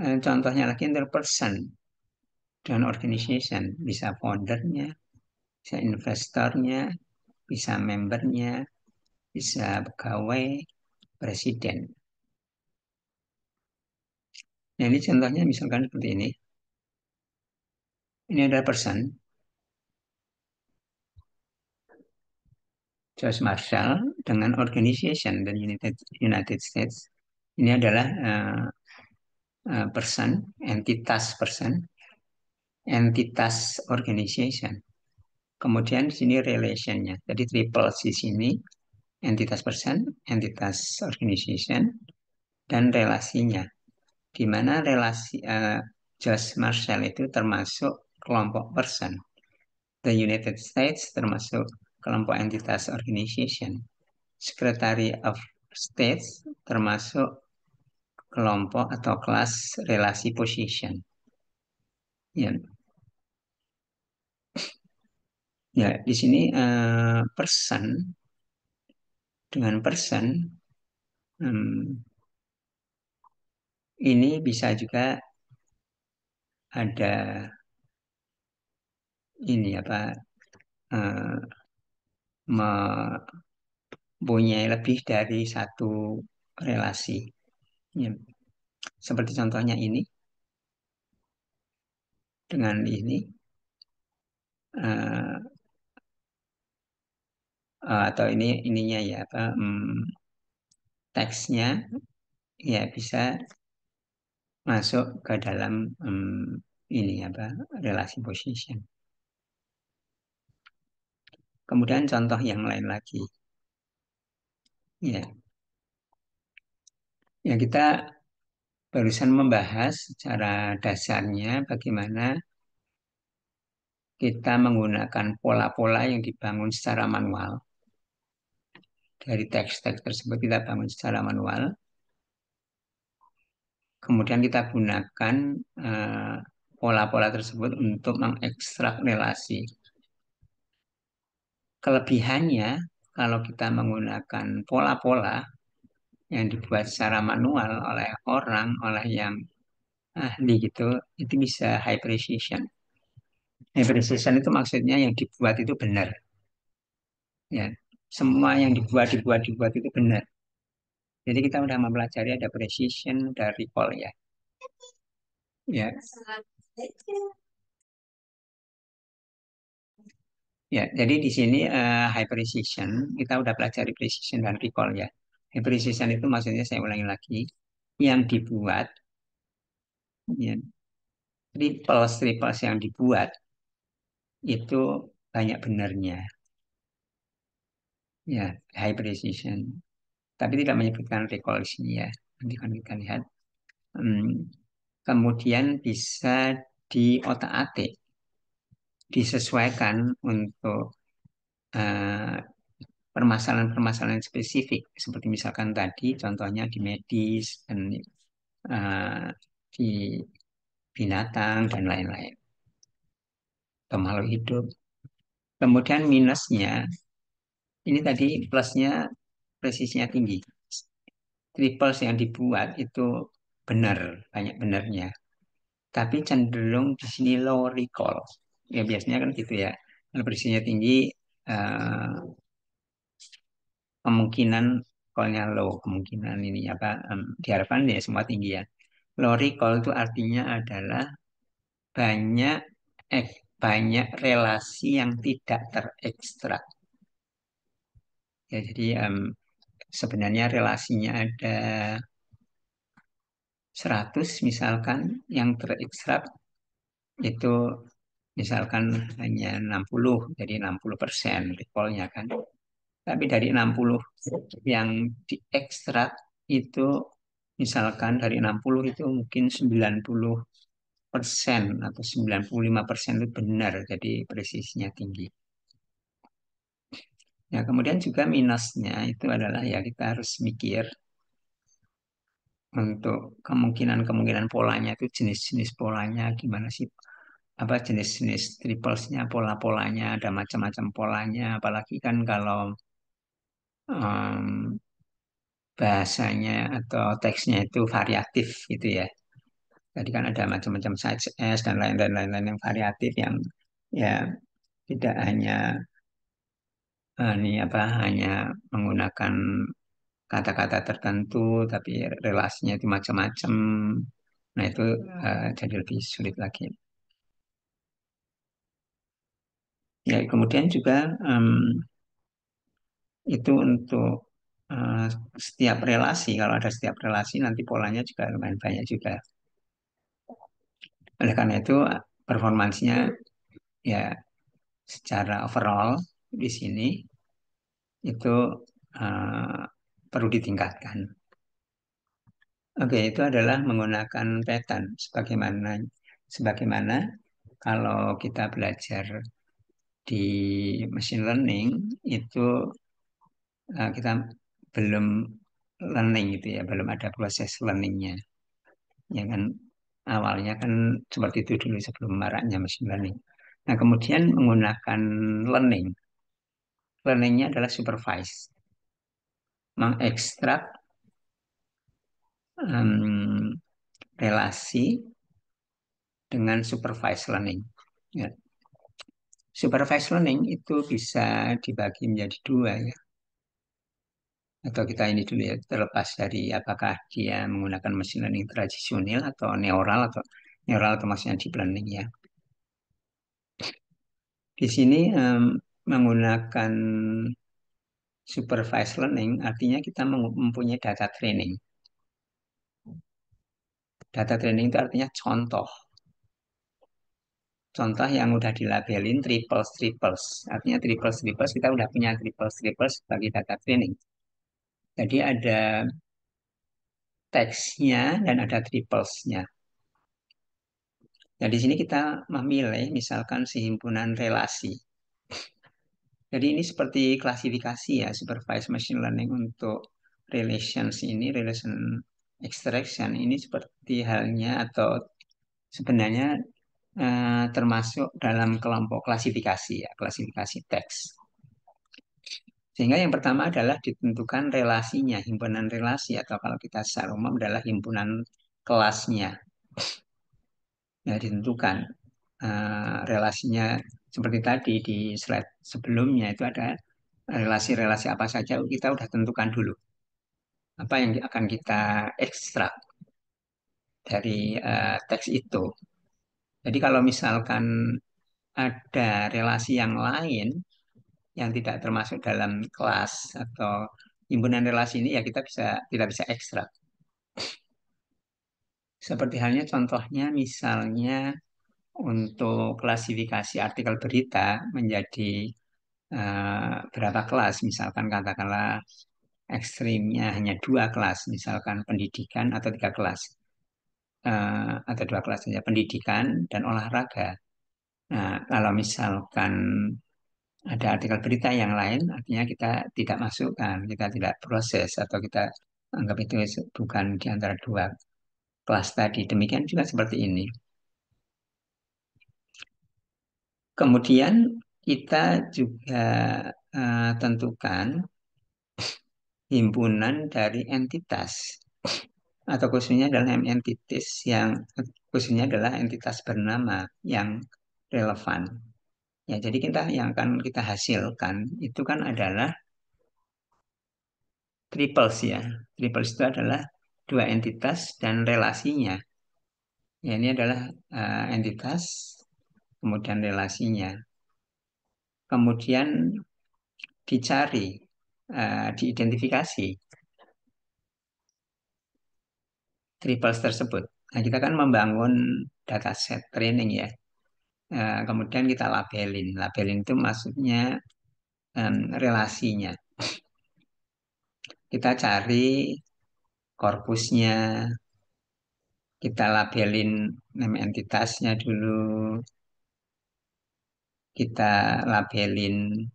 Contohnya lagi untuk person dan organization, bisa foundernya, bisa investornya, bisa membernya, bisa pegawai, presiden. Nah, ini contohnya misalkan seperti ini. Ini adalah person, George Marshall, dengan organization dan United States. Ini adalah person, entitas person. entitas organization. Kemudian di sini relationnya. Jadi triple di sini entitas person, entitas organization, dan relasinya. Di mana relasi Josh Marshall itu termasuk kelompok person. The United States termasuk kelompok entitas organization. Secretary of States termasuk kelompok atau kelas relasi position. Ya, ya di sini person dengan person ini bisa juga ada ini apa eh, mempunyai lebih dari satu relasi. Ya, seperti contohnya ini dengan ini eh, atau ininya ya apa teksnya ya bisa masuk ke dalam ini apa relasi position. Kemudian contoh yang lain lagi, ya, ya kita barusan membahas secara dasarnya bagaimana kita menggunakan pola-pola yang dibangun secara manual. Dari teks-teks tersebut kita bangun secara manual. Kemudian kita gunakan eh, pola-pola tersebut untuk mengekstrak relasi. Kelebihannya, kalau kita menggunakan pola-pola yang dibuat secara manual oleh orang, oleh yang ahli gitu, itu bisa high precision. High precision itu maksudnya yang dibuat itu benar. Ya, semua yang dibuat itu benar. Jadi kita sudah mempelajari ada precision, ada recall ya. Ya, ya. Jadi di sini high precision kita udah pelajari precision dan recall ya. High precision itu maksudnya saya ulangi lagi, yang dibuat, ya, triples yang dibuat itu banyak benarnya, ya high precision. Tapi tidak menyebutkan recall di sini ya. Nanti kan kita lihat. Hmm, Kemudian bisa diotak-atik, disesuaikan untuk eh, permasalahan-permasalahan spesifik seperti misalkan tadi contohnya di medis dan di binatang dan lain-lain atau makhluk hidup. Kemudian minusnya ini tadi plusnya presisinya tinggi. Triples yang dibuat itu benar, banyak benarnya. Tapi cenderung di sini low recall. Ya biasanya kan gitu ya. Kalau presisinya tinggi, eh, kemungkinan call-nya low, kemungkinan ini apa diharapkan ya semua tinggi ya. Low recall itu artinya adalah banyak banyak relasi yang tidak terekstrak. Ya, jadi sebenarnya relasinya ada 100 misalkan yang terekstrak itu misalkan hanya 60, jadi 60% recall-nya kan. Tapi dari 60 yang diekstrak itu misalkan dari 60 itu mungkin 90% atau 95% itu benar, jadi presisinya tinggi. Ya, kemudian juga minusnya itu adalah ya kita harus mikir untuk kemungkinan-kemungkinan polanya itu jenis-jenis polanya gimana sih, apa jenis-jenis triplesnya, pola-polanya, ada macam-macam polanya, apalagi kan kalau em, bahasanya atau teksnya itu variatif gitu ya. Tadi kan ada macam-macam size S dan lain-lain yang variatif yang ya tidak hanya ini apa hanya menggunakan kata-kata tertentu tapi relasinya itu macam-macam. Nah, itu jadi lebih sulit lagi. Ya, kemudian juga itu untuk eh, setiap relasi, kalau ada setiap relasi nanti polanya juga lumayan banyak juga. Oleh karena itu performansnya ya secara overall di sini itu eh, perlu ditingkatkan. Oke, itu adalah menggunakan pattern sebagaimana kalau kita belajar di machine learning itu kita belum learning gitu ya, belum ada proses learningnya. Ya kan awalnya kan seperti itu dulu sebelum maraknya machine learning. Nah, kemudian menggunakan learning. Learningnya adalah supervised, mengekstrak em, relasi dengan supervised learning. Ya. Supervised learning itu bisa dibagi menjadi dua ya. Atau kita ini dulu ya, terlepas dari apakah dia menggunakan machine learning tradisional atau neural atau maksudnya deep learning ya. Di sini menggunakan supervised learning artinya kita mempunyai data training. Data training itu artinya contoh. Contoh yang udah dilabelin triples triples. Artinya triples triples kita udah punya triples triples sebagai data training. Jadi ada teksnya dan ada triplesnya. Nah, di sini kita memilih misalkan sehimpunan relasi. Jadi ini seperti klasifikasi ya, supervised machine learning untuk relation extraction ini seperti halnya atau sebenarnya termasuk dalam kelompok klasifikasi ya, klasifikasi teks. Sehingga yang pertama adalah ditentukan relasinya, himpunan relasi atau kalau kita secara umum adalah himpunan kelasnya. Ya, ditentukan relasinya seperti tadi di slide sebelumnya itu ada relasi-relasi apa saja kita udah tentukan dulu apa yang akan kita ekstrak dari teks itu. Jadi kalau misalkan ada relasi yang lain yang tidak termasuk dalam kelas atau himpunan relasi ini ya kita tidak bisa ekstrak. Seperti halnya contohnya misalnya untuk klasifikasi artikel berita menjadi berapa kelas, misalkan katakanlah ekstrimnya hanya dua kelas, misalkan pendidikan atau tiga kelas, atau dua kelas saja, pendidikan dan olahraga. Nah, kalau misalkan ada artikel berita yang lain, artinya kita tidak masukkan, kita tidak proses, atau kita anggap itu bukan di antara dua kelas tadi. Demikian juga seperti ini. Kemudian kita juga tentukan himpunan dari entitas atau khususnya adalah entitas yang khususnya adalah entitas bernama yang relevan. Ya, jadi kita yang akan kita hasilkan itu kan adalah triples ya. Triples itu adalah dua entitas dan relasinya. Ya, ini adalah entitas kemudian relasinya. Kemudian dicari, diidentifikasi triples tersebut. Nah, kita kan membangun dataset training ya. Kemudian kita labelin. Labelin itu maksudnya relasinya. Kita cari korpusnya, kita labelin nama entitasnya dulu, kita labelin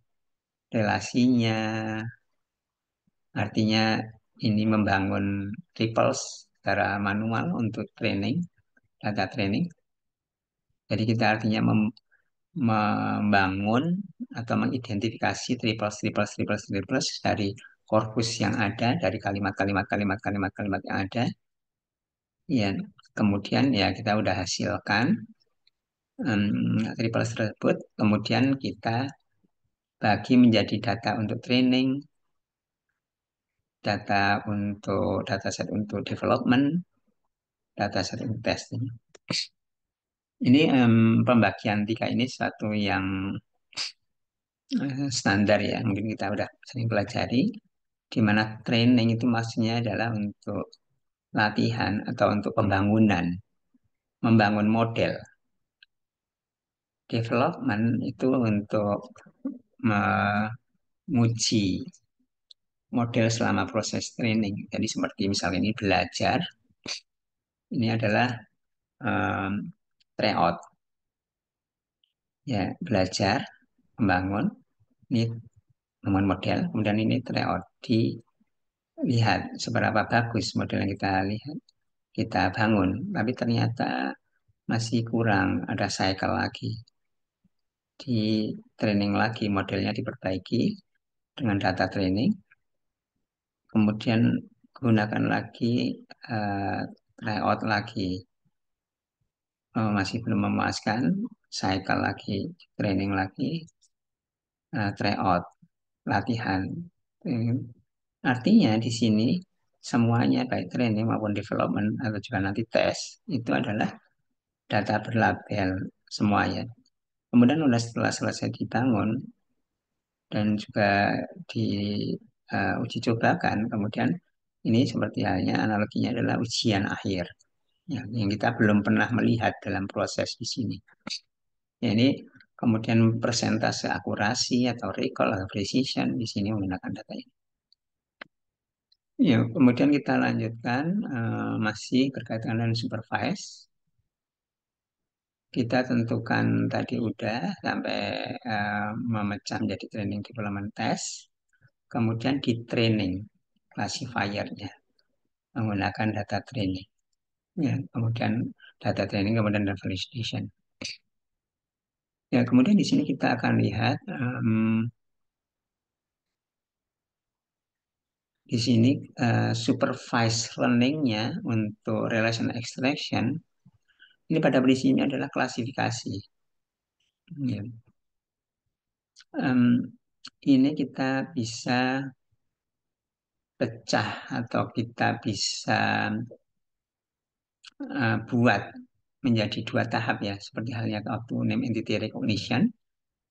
relasinya. Artinya ini membangun triples secara manual untuk training, data training. Jadi kita artinya membangun atau mengidentifikasi triples dari korpus yang ada, dari kalimat-kalimat yang ada. Ya, kemudian ya kita udah hasilkan triples tersebut, kemudian kita bagi menjadi data untuk training, dataset untuk development, dataset untuk testing. Ini pembagian tiga ini satu yang standar ya, mungkin kita udah sering pelajari, di mana training itu maksudnya adalah untuk latihan atau untuk pembangunan, membangun model. Development itu untuk menguji model selama proses training. Jadi seperti misalnya ini belajar, ini adalah um, tryout, ya belajar, membangun, ini membangun model, kemudian ini tryout, dilihat seberapa bagus model yang kita lihat, kita bangun, tapi ternyata masih kurang, ada cycle lagi, di training lagi, modelnya diperbaiki dengan data training, kemudian gunakan lagi, eh, tryout lagi. Masih belum memuaskan, cycle lagi, training lagi, tryout, latihan. Eh, Artinya di sini semuanya baik training maupun development atau juga nanti tes itu adalah data berlabel semuanya. Kemudian setelah selesai dibangun dan juga di uji cobakan, kemudian ini seperti halnya analoginya adalah ujian akhir, ya, yang kita belum pernah melihat dalam proses di sini. Ya, ini kemudian persentase akurasi atau recall atau precision di sini menggunakan data ini. Ya, kemudian kita lanjutkan, masih berkaitan dengan supervise. Kita tentukan tadi udah sampai memecah menjadi training development test. Kemudian di training classifiernya menggunakan data training. Ya, kemudian data training, kemudian data validation. Ya, kemudian di sini kita akan lihat, di sini supervised learning-nya untuk relation extraction ini pada prinsipnya adalah klasifikasi. Ya. Em, ini kita bisa pecah atau kita bisa buat menjadi dua tahap ya, seperti halnya waktu name entity recognition,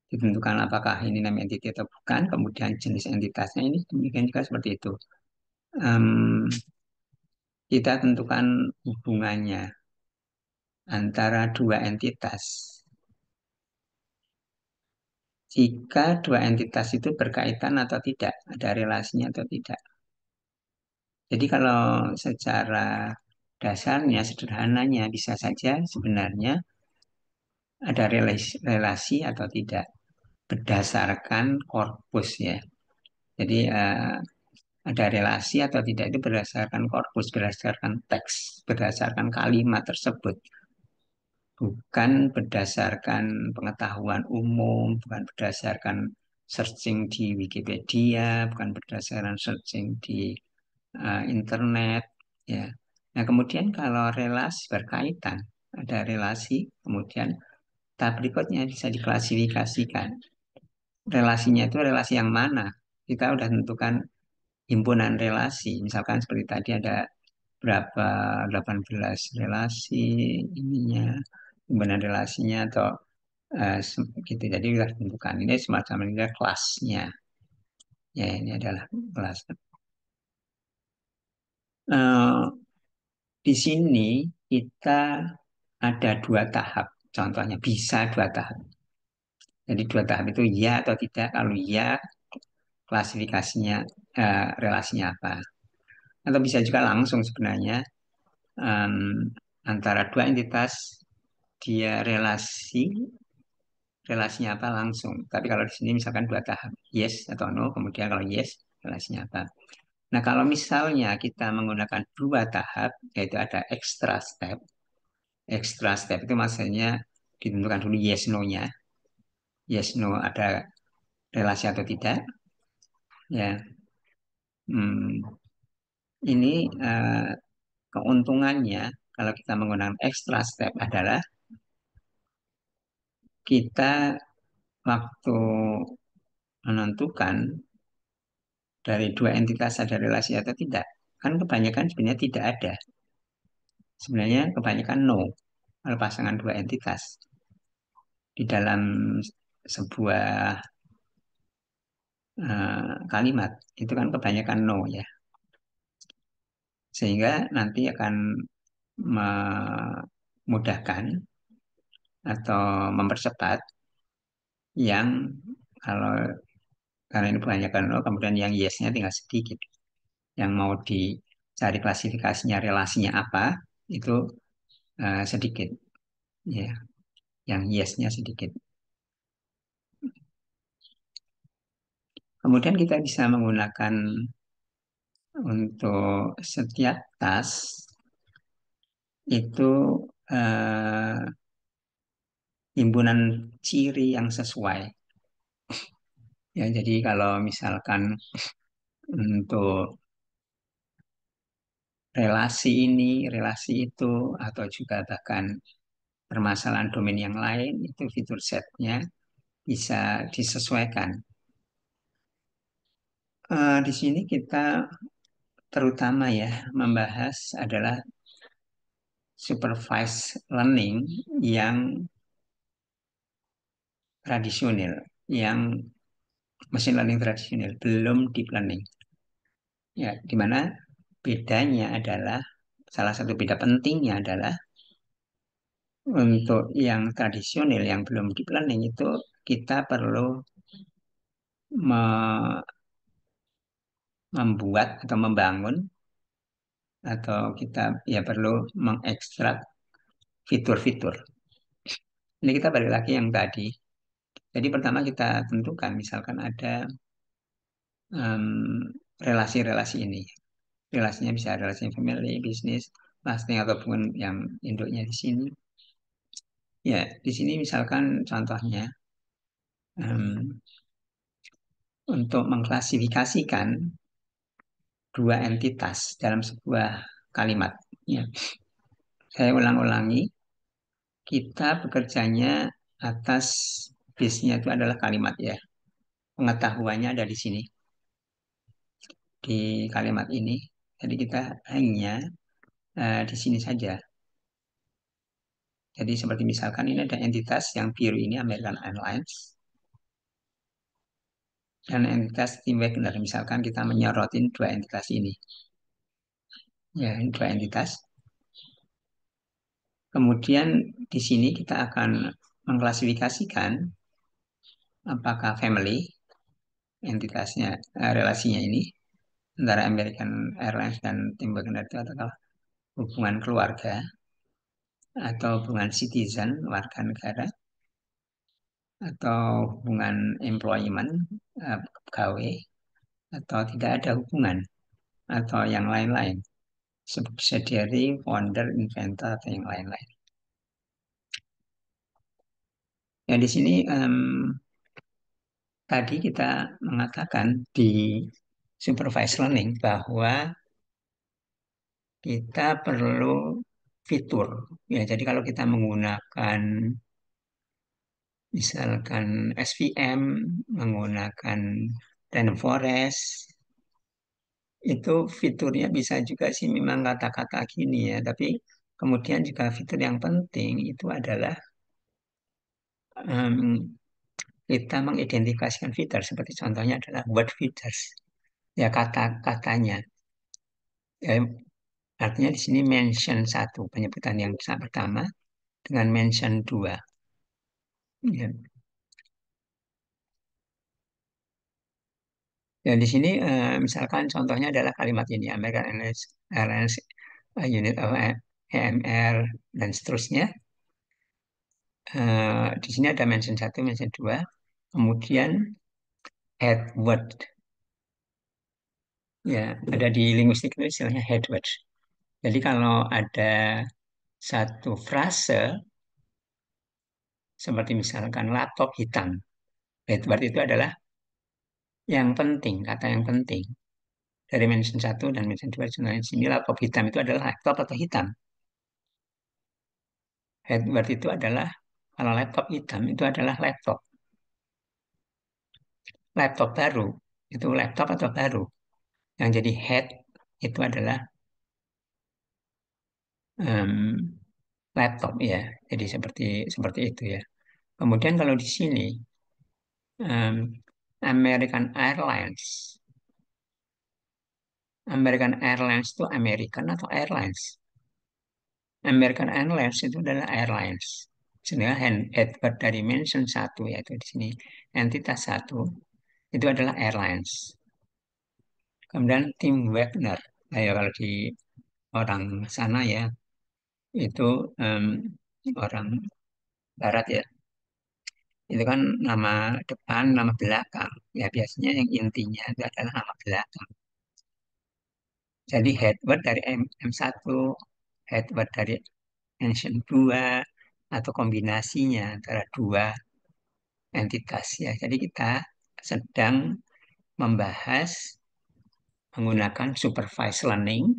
ditentukan apakah ini name entity atau bukan, kemudian jenis entitasnya ini demikian juga seperti itu. Em, kita tentukan hubungannya antara dua entitas. Jika dua entitas itu berkaitan atau tidak, ada relasinya atau tidak. Jadi kalau secara dasarnya, sederhananya bisa saja sebenarnya ada relasi atau tidak berdasarkan korpus ya. Jadi ada relasi atau tidak itu berdasarkan korpus, berdasarkan teks, berdasarkan kalimat tersebut, bukan berdasarkan pengetahuan umum, bukan berdasarkan searching di Wikipedia, bukan berdasarkan searching di internet, ya. Nah, kemudian kalau relasi berkaitan, ada relasi, kemudian tahap berikutnya bisa diklasifikasikan. Relasinya itu relasi yang mana? Kita udah tentukan himpunan relasi, misalkan seperti tadi ada berapa 18 relasi ininya, himpunan relasinya atau gitu. Jadi kita tentukan ini semacam ini adalah kelasnya. Ya, ini adalah kelas. Eh, di sini kita ada dua tahap. Contohnya bisa dua tahap. Jadi dua tahap itu ya atau tidak. Kalau ya, klasifikasinya relasinya apa. Atau bisa juga langsung sebenarnya, em, antara dua entitas dia relasinya apa langsung. Tapi kalau di sini misalkan dua tahap, yes atau no, kemudian kalau yes, relasinya apa. Nah, kalau misalnya kita menggunakan dua tahap, yaitu ada extra step. Extra step itu maksudnya ditentukan dulu yes no-nya. Yes no ada relasi atau tidak. Ya, hmm, ini keuntungannya kalau kita menggunakan extra step adalah kita waktu menentukan dari dua entitas ada relasi atau tidak, kan kebanyakan sebenarnya tidak ada. Sebenarnya kebanyakan no, kalau pasangan dua entitas di dalam sebuah kalimat itu kan kebanyakan no ya, sehingga nanti akan memudahkan atau mempercepat yang kalau karena ini kebanyakan no, kemudian yang yes-nya tinggal sedikit. Yang mau dicari klasifikasinya relasinya apa itu sedikit, ya. Yang yes-nya sedikit. Kemudian kita bisa menggunakan untuk setiap tas itu eh, himpunan ciri yang sesuai. Ya, jadi kalau misalkan untuk relasi ini, relasi itu, atau juga bahkan permasalahan domain yang lain, itu fitur setnya bisa disesuaikan. Di sini kita terutama ya membahas adalah supervised learning yang tradisional, yang machine learning tradisional, belum deep learning. Ya, di mana bedanya adalah salah satu beda pentingnya adalah untuk yang tradisional yang belum deep learning itu kita perlu me- membuat atau membangun atau kita ya perlu mengekstrak fitur-fitur. Ini kita balik lagi yang tadi. Jadi pertama kita tentukan misalkan ada relasi-relasi ini. Relasinya bisa relasi family, bisnis, lasting ataupun yang induknya di sini. Ya, di sini misalkan contohnya em, untuk mengklasifikasikan dua entitas dalam sebuah kalimat. Ya, saya ulang-ulangi, kita bekerjanya atas base-nya itu adalah kalimat ya. Pengetahuannya ada di sini, di kalimat ini. Jadi kita hanya di sini saja. Jadi seperti misalkan ini ada entitas yang biru ini American Airlines dan entitas Tim Wagner. Misalkan kita menyorotin dua entitas ini. Ya, ini dua entitas. Kemudian di sini kita akan mengklasifikasikan apakah family entitasnya relasinya ini antara American Airlines dan Tim Wagner itu adalah hubungan keluarga atau hubungan citizen warga negara atau hubungan employment pegawai atau tidak ada hubungan atau yang lain-lain subsidiary founder inventor atau yang lain-lain. Ya di sini tadi kita mengatakan di supervised learning bahwa kita perlu fitur. Ya, jadi kalau kita menggunakan misalkan SVM, menggunakan random forest, itu fiturnya bisa juga sih memang kata-kata gini ya, tapi kemudian juga fitur yang penting itu adalah em, kita mengidentifikasikan fitur, seperti contohnya adalah word features, ya kata-katanya. Ya, artinya di sini mention satu, penyebutan yang pertama dengan mention dua. Ya, ya di sini misalkan contohnya adalah kalimat ini American Airlines unit of AMR dan seterusnya. Di sini ada mention satu, mention dua, kemudian head word. Ya, ada di linguistik itu istilahnya head word. Jadi kalau ada satu frase seperti misalkan laptop hitam, head word itu adalah yang penting, kata yang penting. Dari mention satu dan mention dua, contohnya di sini laptop hitam itu adalah laptop atau hitam. Headword itu adalah kalau laptop hitam itu adalah laptop. Laptop baru itu laptop atau baru. Yang jadi head itu adalah em, laptop ya. Jadi seperti seperti itu ya. Kemudian kalau di sini American Airlines. American Airlines itu American atau Airlines? American Airlines itu adalah airlines. Sehingga headword dari mention satu, yaitu di sini entitas satu, itu adalah airlines. Kemudian tim Wagner, nah, ya kalau di orang sana ya, itu orang barat ya, itu kan nama depan, nama belakang. Ya biasanya yang intinya itu adalah nama belakang. Jadi headword dari M1, headword dari mention 2, atau kombinasinya antara dua entitas ya. Jadi kita sedang membahas menggunakan supervised learning,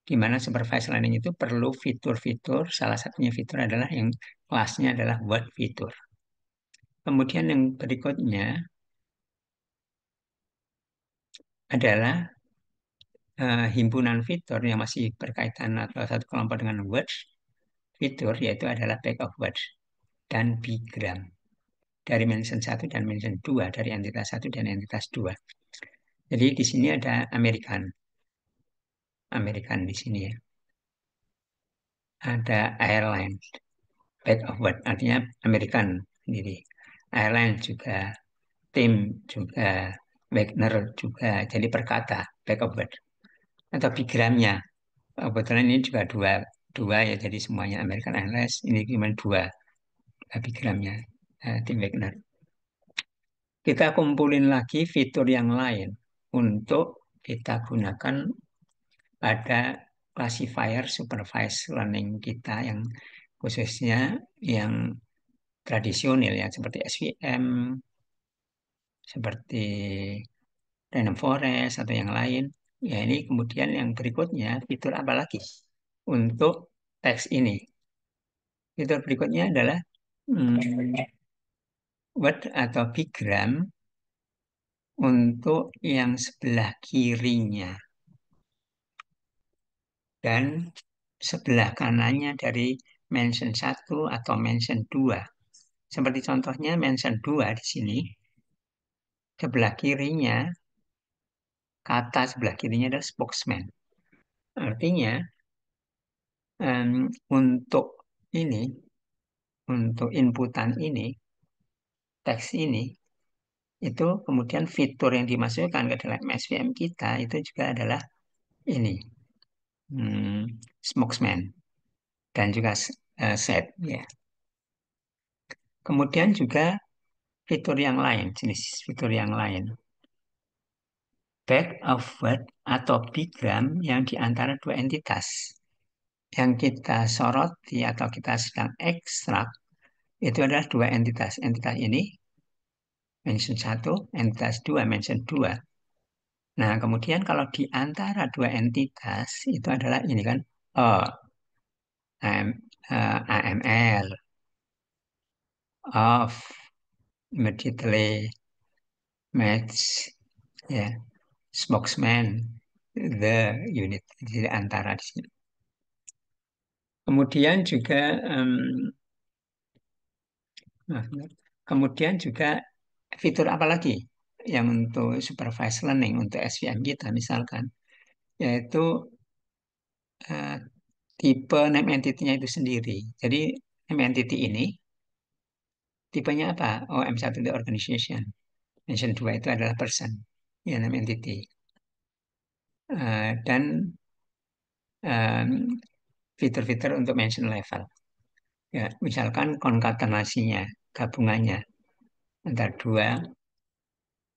di mana supervised learning itu perlu fitur-fitur, salah satunya fitur adalah yang kelasnya adalah word fitur. Kemudian yang berikutnya adalah himpunan fitur yang masih berkaitan atau satu kelompok dengan words fitur, yaitu adalah bag of words dan bigram dari mention satu dan mention 2, dari entitas satu dan entitas 2. Jadi di sini ada American. American di sini ya. Ada airline, bag of word, artinya American sendiri. Airline juga, tim juga, Wagner juga. Jadi perkata, bag of word. Atau bigramnya. Kebetulan ini juga dua, dua ya, jadi semuanya American Airlines, ini cuma dua bigramnya, tim Wagner. Kita kumpulin lagi fitur yang lain untuk kita gunakan pada classifier supervised learning kita yang khususnya yang tradisional ya, seperti SVM, seperti Random Forest atau yang lain. Ya ini kemudian yang berikutnya fitur apa lagi untuk teks ini? Fitur berikutnya adalah word atau bigram untuk yang sebelah kirinya dan sebelah kanannya dari mention satu atau mention 2. Seperti contohnya mention 2 di sini, sebelah kirinya, kata sebelah kirinya adalah spokesman. Artinya untuk ini, untuk inputan ini, teks ini, itu kemudian fitur yang dimasukkan ke dalam SVM kita itu juga adalah ini, spokesman dan juga set ya. Kemudian juga fitur yang lain, jenis fitur yang lain. Bag of word atau bigram yang diantara dua entitas. Yang kita soroti atau kita sedang ekstrak itu adalah dua entitas. Entitas ini mention 1, entitas 2, mention 2. Nah, kemudian kalau di antara dua entitas itu adalah ini kan, AML, of, immediately, match, ya, spokesman, the unit di antara di sini. Kemudian juga kemudian juga fitur apa lagi yang untuk supervised learning untuk SVM kita misalkan, yaitu uh, tipe name entity-nya itu sendiri. Jadi name entity ini tipenya apa? Oh, M1 itu organization. Mention 2 itu adalah person. Ya, name entity. Dan fitur-fitur untuk mention level. Ya, misalkan konkatenasinya, gabungannya antara dua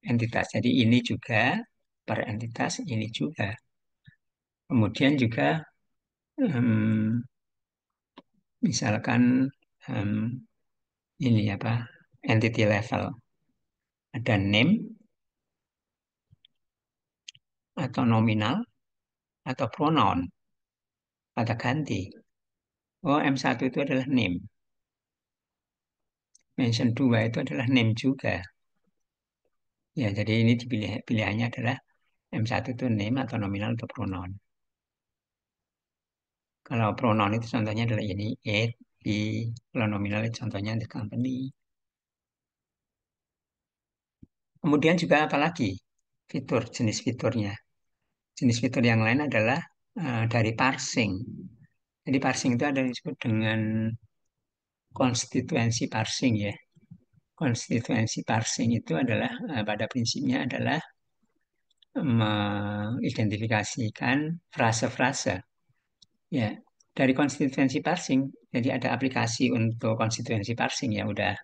entitas. Jadi ini juga per entitas, ini juga. Kemudian juga misalkan ini apa, entity level. Ada name atau nominal atau pronoun, kata ganti. Oh, M1 itu adalah name. Mention 2 itu adalah name juga. Ya, jadi ini pilihannya adalah M1 itu name atau nominal atau pronoun. Kalau pronoun itu contohnya adalah ini, it, he. Kalau nominal itu contohnya the company. Kemudian juga apa lagi fitur, jenis fiturnya. Jenis fitur yang lain adalah dari parsing. Jadi parsing itu ada yang disebut dengan konstituensi parsing ya. Konstituensi parsing itu adalah pada prinsipnya adalah mengidentifikasikan frase-frase ya dari konstituensi parsing. Jadi ada aplikasi untuk konstituensi parsing ya udah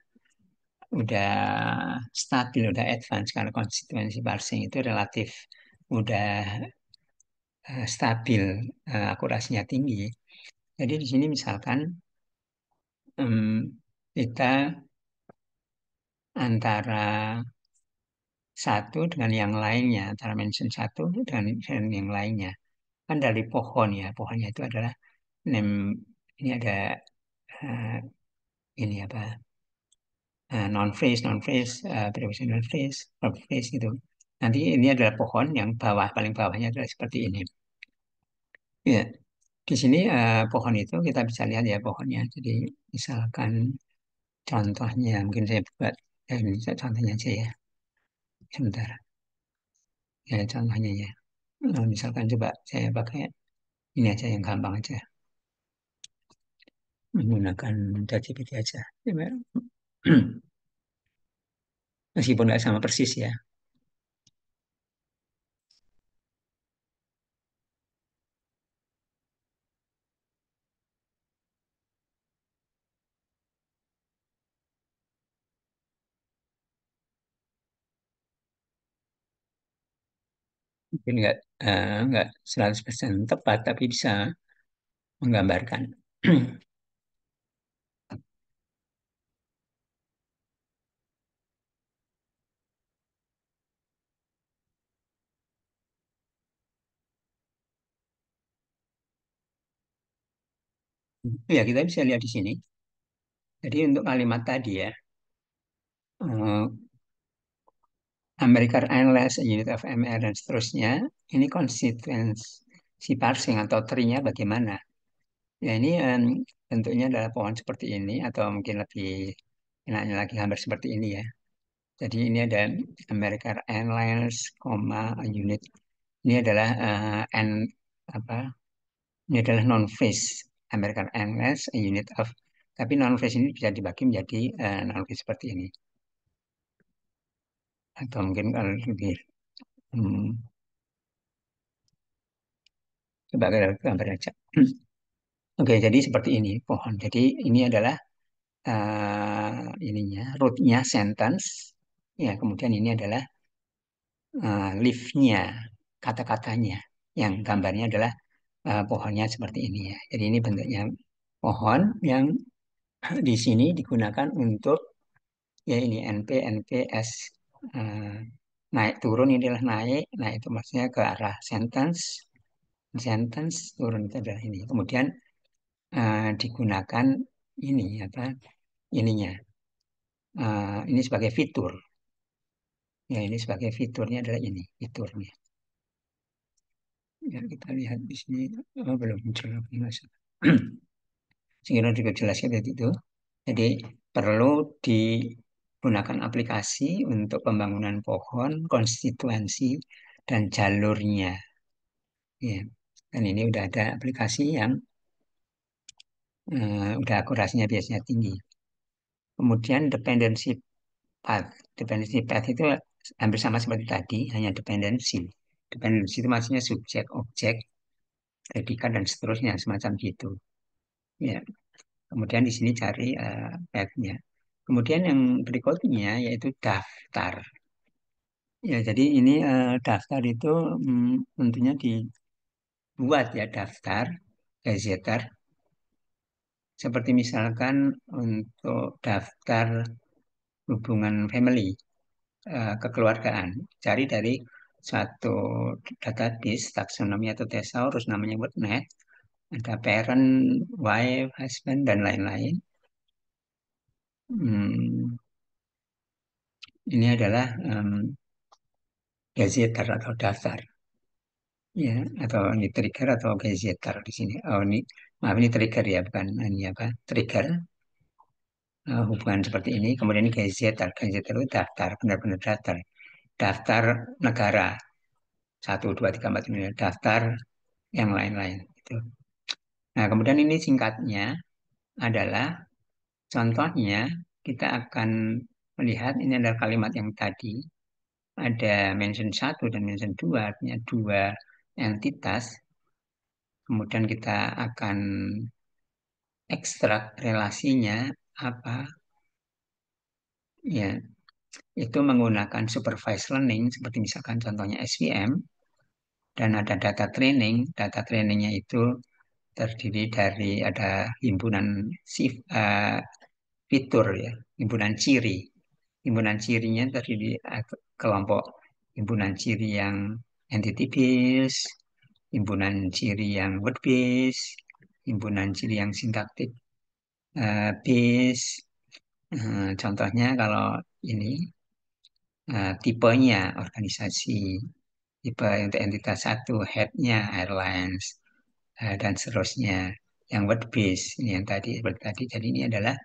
stabil, udah advance karena konstituensi parsing itu relatif udah stabil, akurasinya tinggi. Jadi di sini misalkan kita antara satu dengan yang lainnya, antara mention satu dengan yang lainnya. Kan dari pohon ya, pohonnya itu adalah name, ini ada eh, ini apa, non phrase, non phrase, prepositional phrase, verb phrase gitu. Nanti ini adalah pohon yang bawah, paling bawahnya adalah seperti ini. Ya, di sini pohon itu kita bisa lihat ya pohonnya. Jadi misalkan contohnya, mungkin saya buat ini contohnya aja ya, sebentar. Ya contohnya ya. Misalkan coba saya pakai ini aja yang gampang aja, menggunakan ChatGPT aja. Coba. Meskipun nggak sama persis ya. Mungkin nggak 100% tepat, tapi bisa menggambarkan. Ya, kita bisa lihat di sini. Jadi untuk kalimat tadi ya, eh, American Airlines, Unit of MR, dan seterusnya, ini konstituensi parsing atau tree-nya bagaimana? Ya, ini bentuknya adalah pohon seperti ini, atau mungkin lebih enaknya lagi gambar seperti ini ya. Jadi ini ada American Airlines, unit. Ini adalah apa? Ini adalah non-phase American Airlines, a unit of. Tapi non-phase ini bisa dibagi menjadi non-phase seperti ini. Atau mungkin kalau lebih hmm, coba kita gambar aja. Oke, jadi seperti ini pohon. Jadi ini adalah ininya root-nya sentence. Ya, kemudian ini adalah leaf-nya, kata-katanya. Yang gambarnya adalah pohonnya seperti ini ya. Jadi ini bentuknya pohon yang di sini digunakan untuk ya ini NP, NPS eh, naik turun ini adalah naik, nah itu maksudnya ke arah sentence, sentence turun itu adalah ini. Kemudian digunakan ini apa ininya ini sebagai fitur. Ya ini sebagai fiturnya adalah ini fiturnya. Ya kita lihat di sini belum muncul lagi masalah. Sehingga juga jelaskan tadi itu. Jadi perlu digunakan aplikasi untuk pembangunan pohon, konstituensi, dan jalurnya. Ya. Dan ini udah ada aplikasi yang udah akurasinya biasanya tinggi. Kemudian path. Dependency path itu hampir sama seperti tadi, hanya dependensi. Dependensi itu maksudnya subjek, objek, predikat, dan seterusnya, semacam gitu. Ya. Kemudian di sini cari path-nya. Kemudian yang berikutnya yaitu daftar. Ya, jadi ini daftar itu tentunya dibuat ya daftar gazetteer. Seperti misalkan untuk daftar hubungan family, kekeluargaan. Cari dari satu database taksonomi atau thesaurus namanya WordNet. Ada parent, wife, husband, dan lain-lain. Hmm, ini adalah gazetteer atau daftar. Ya, atau ini trigger atau gazetteer di sini. Oh, ini maaf ini trigger ya, bukan ini apa? Trigger hubungan seperti ini. Kemudian ini gazetteer. Gazetteer itu daftar, benar-benar daftar. Daftar negara 1, 2, 3, 4, 5, daftar yang lain-lain. Gitu. Nah, kemudian ini singkatnya adalah Contohnya, kita akan melihat ini adalah kalimat yang tadi. Ada mention satu dan mention dua, artinya dua entitas. Kemudian kita akan ekstrak relasinya apa? Ya, itu menggunakan supervised learning, seperti misalkan contohnya SVM, dan ada data training. Data trainingnya itu terdiri dari ada himpunan fitur ya, himpunan ciri. Himpunan cirinya terdiri kelompok himpunan ciri yang entity based, himpunan ciri yang word based, himpunan ciri yang sintaktik based. Contohnya kalau ini tipenya organisasi, tipe untuk entitas satu, headnya airlines, dan seterusnya. Yang word base ini yang tadi seperti tadi. Jadi ini adalah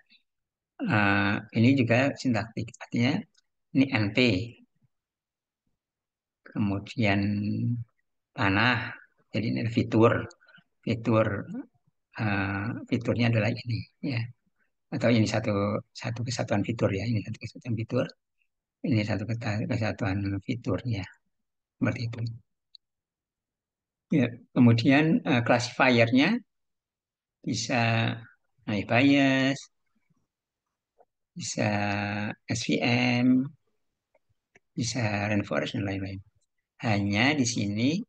ini juga sintaktik, artinya ini NP, kemudian panah. Jadi ini ada fitur, fitur fiturnya adalah ini ya. Atau ini satu satu kesatuan fitur ya. Ini satu kesatuan fitur. Ini satu kesatuan fiturnya seperti itu. Ya, kemudian classifiernya bisa naik bias, bisa SVM, bisa rainforest dan lain-lain. Hanya di sini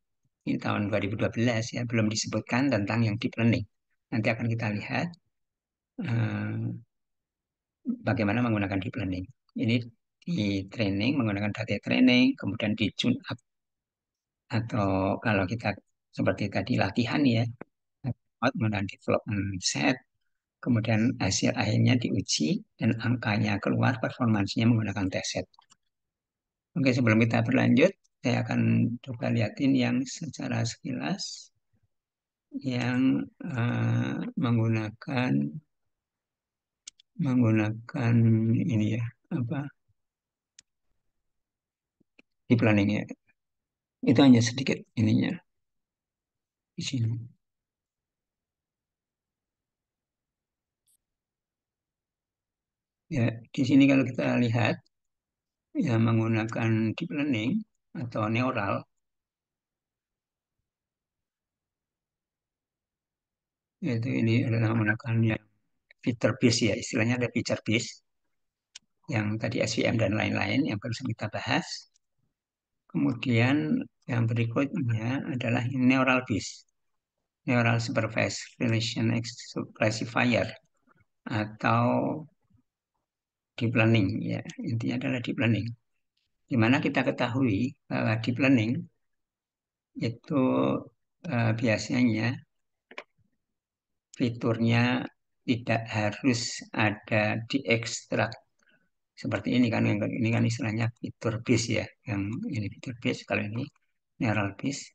ini tahun 2012 ya belum disebutkan tentang yang deep learning. Nanti akan kita lihat eh, bagaimana menggunakan deep learning. Ini di training menggunakan data training, kemudian di tune up atau kalau kita seperti tadi latihan ya, menggunakan development set, kemudian hasil akhirnya diuji dan angkanya keluar performansinya menggunakan test set. Oke, sebelum kita berlanjut, saya akan coba lihatin yang secara sekilas yang menggunakan menggunakan ini ya apa di planning ya. Itu hanya sedikit ininya di sini. Ya, di sini kalau kita lihat ya menggunakan deep learning atau neural, yaitu ini adalah menggunakan yang feature based ya, istilahnya ada feature based yang tadi SVM dan lain-lain yang baru kita bahas. Kemudian yang berikutnya adalah neural based, neural supervised relation classifier atau deep learning ya, intinya adalah deep learning. Di mana kita ketahui bahwa deep learning itu biasanya fiturnya tidak harus ada diekstrak seperti ini kan, yang ini kan istilahnya fitur base ya, yang ini fitur base, kalau ini neural base.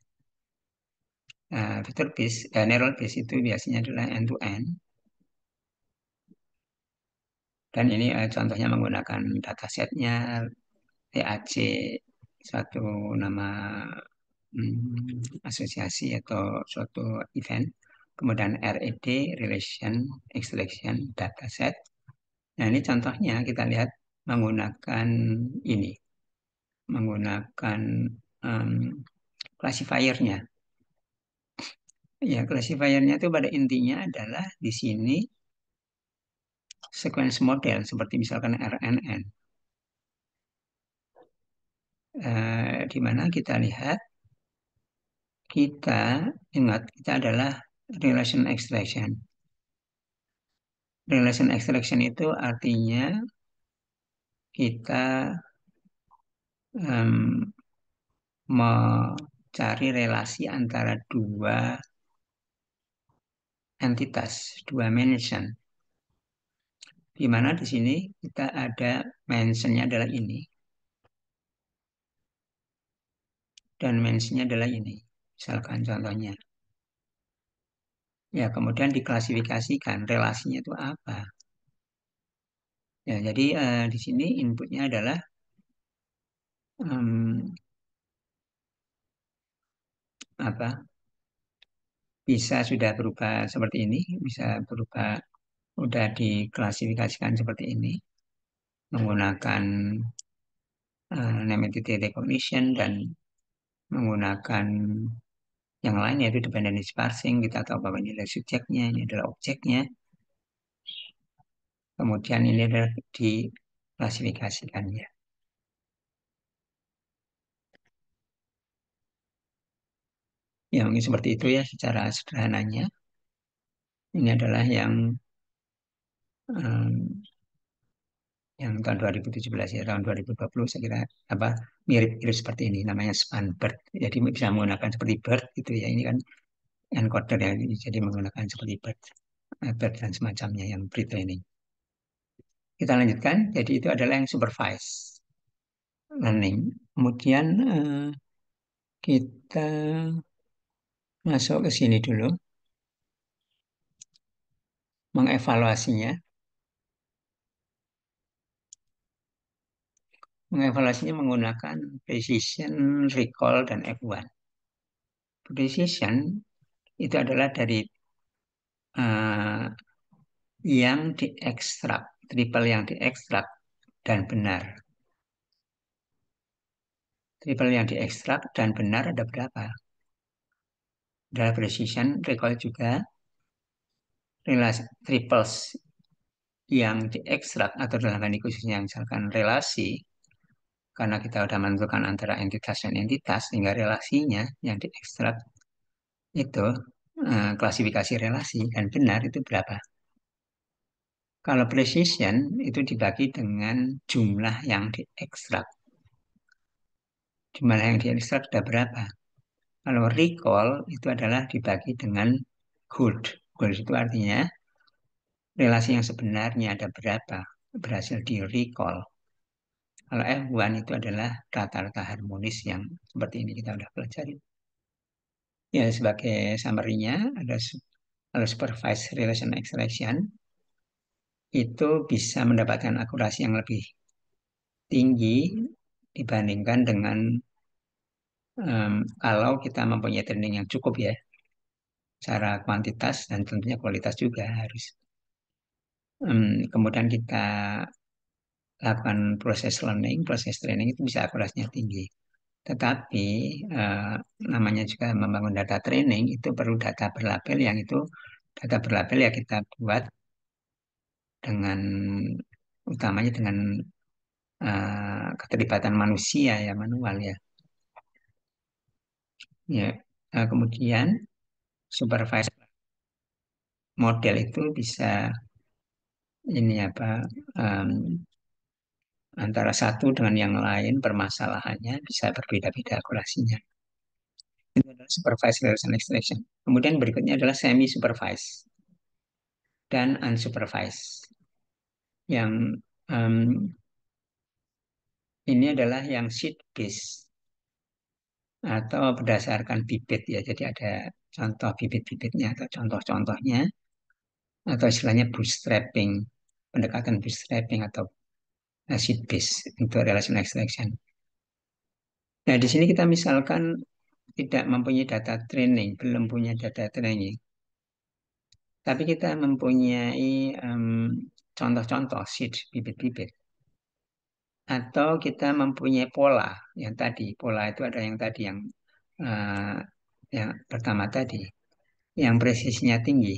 Fitur base neural base itu biasanya adalah end to end, dan ini contohnya menggunakan datasetnya TAC, suatu nama asosiasi atau suatu event, kemudian RED relation extraction dataset. Nah ini contohnya kita lihat menggunakan ini, menggunakan um, classifiernya. Ya, classifiernya itu pada intinya adalah di sini sequence model seperti misalkan RNN, di mana kita lihat kita ingat kita adalah relation extraction. Relation extraction itu artinya kita um, mencari relasi antara dua entitas, dua mention. Di mana di sini kita ada mentionnya adalah ini dan mentionnya adalah ini. Misalkan contohnya. Ya, kemudian diklasifikasikan relasinya itu apa. Ya, jadi di sini inputnya adalah um, apa? Bisa sudah berupa seperti ini, bisa berupa udah diklasifikasikan seperti ini menggunakan name entity recognition dan menggunakan yang lain yaitu dependency parsing. Kita tahu bahwa ini adalah subjeknya, ini adalah objeknya. Kemudian ini adalah diklasifikasikan ya. Ya mungkin seperti itu ya secara sederhananya. Ini adalah em, yang tahun 2017 ya, tahun 2020 saya kira apa mirip-mirip seperti ini namanya Spanbird. Jadi bisa menggunakan seperti bird gitu ya. Ini kan encoder ya, jadi menggunakan seperti bird, bird dan semacamnya yang pre-training. Kita lanjutkan. Jadi itu adalah yang supervised learning. Kemudian kita masuk ke sini dulu, mengevaluasinya. Mengevaluasinya menggunakan precision, recall, dan F1. Precision itu adalah dari eh, yang diekstrak, triple yang diekstrak dan benar. Triple yang diekstrak dan benar ada berapa? Adalah precision, recall juga, relasi triples yang diekstrak atau dalam hal ini khususnya misalkan relasi, karena kita sudah menentukan antara entitas dan entitas, sehingga relasinya yang diekstrak itu klasifikasi relasi dan benar itu berapa? Kalau precision itu dibagi dengan jumlah yang diekstrak. Jumlah yang diekstrak ada berapa? Kalau recall itu adalah dibagi dengan good. Good itu artinya relasi yang sebenarnya ada berapa berhasil di recall. Kalau F1 itu adalah rata-rata harmonis yang seperti ini kita sudah pelajari. Ya, sebagai summary-nya ada kalau supervised relation extraction itu bisa mendapatkan akurasi yang lebih tinggi dibandingkan dengan kalau kita mempunyai training yang cukup ya, secara kuantitas dan tentunya kualitas juga harus. Kemudian kita lakukan proses learning, proses training itu bisa akurasinya tinggi. Tetapi eh, namanya juga membangun data training itu perlu data berlabel yang itu data berlabel ya kita buat dengan utamanya dengan keterlibatan manusia ya manual ya. Ya, kemudian supervised model itu bisa ini apa em, antara satu dengan yang lain permasalahannya bisa berbeda-beda akurasinya. Itu adalah supervised relation extraction. Kemudian berikutnya adalah semi supervised dan unsupervised. Yang em, ini adalah yang seed based atau berdasarkan bibit ya. Jadi ada contoh bibit-bibitnya atau contoh-contohnya atau istilahnya bootstrapping, pendekatan bootstrapping atau seed based untuk relation extraction. Nah, di sini kita misalkan tidak mempunyai data training, belum punya data training, tapi kita mempunyai contoh-contoh seed bibit-bibit, atau kita mempunyai pola yang tadi, pola itu ada yang tadi eh, yang pertama tadi, yang presisinya tinggi.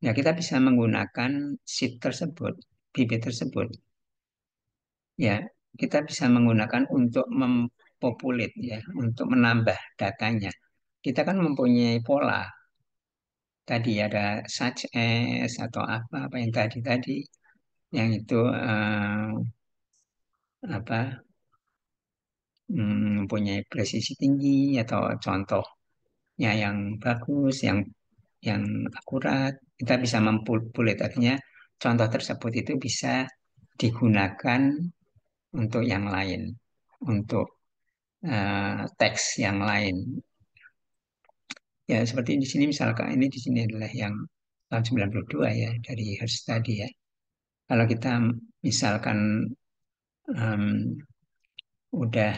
Ya, kita bisa menggunakan seed tersebut, bibit tersebut. Ya, kita bisa menggunakan untuk mempopulit ya, untuk menambah datanya. Kita kan mempunyai pola. Tadi ada such as atau apa yang tadi yang itu apa mempunyai presisi tinggi atau contohnya yang bagus, yang akurat. Kita bisa mempulit artinya contoh tersebut itu bisa digunakan untuk yang lain, untuk teks yang lain. Ya, seperti di sini misalkan ini di sini adalah yang tahun 92 ya dari Hertz tadi ya. Kalau kita misalkan em, udah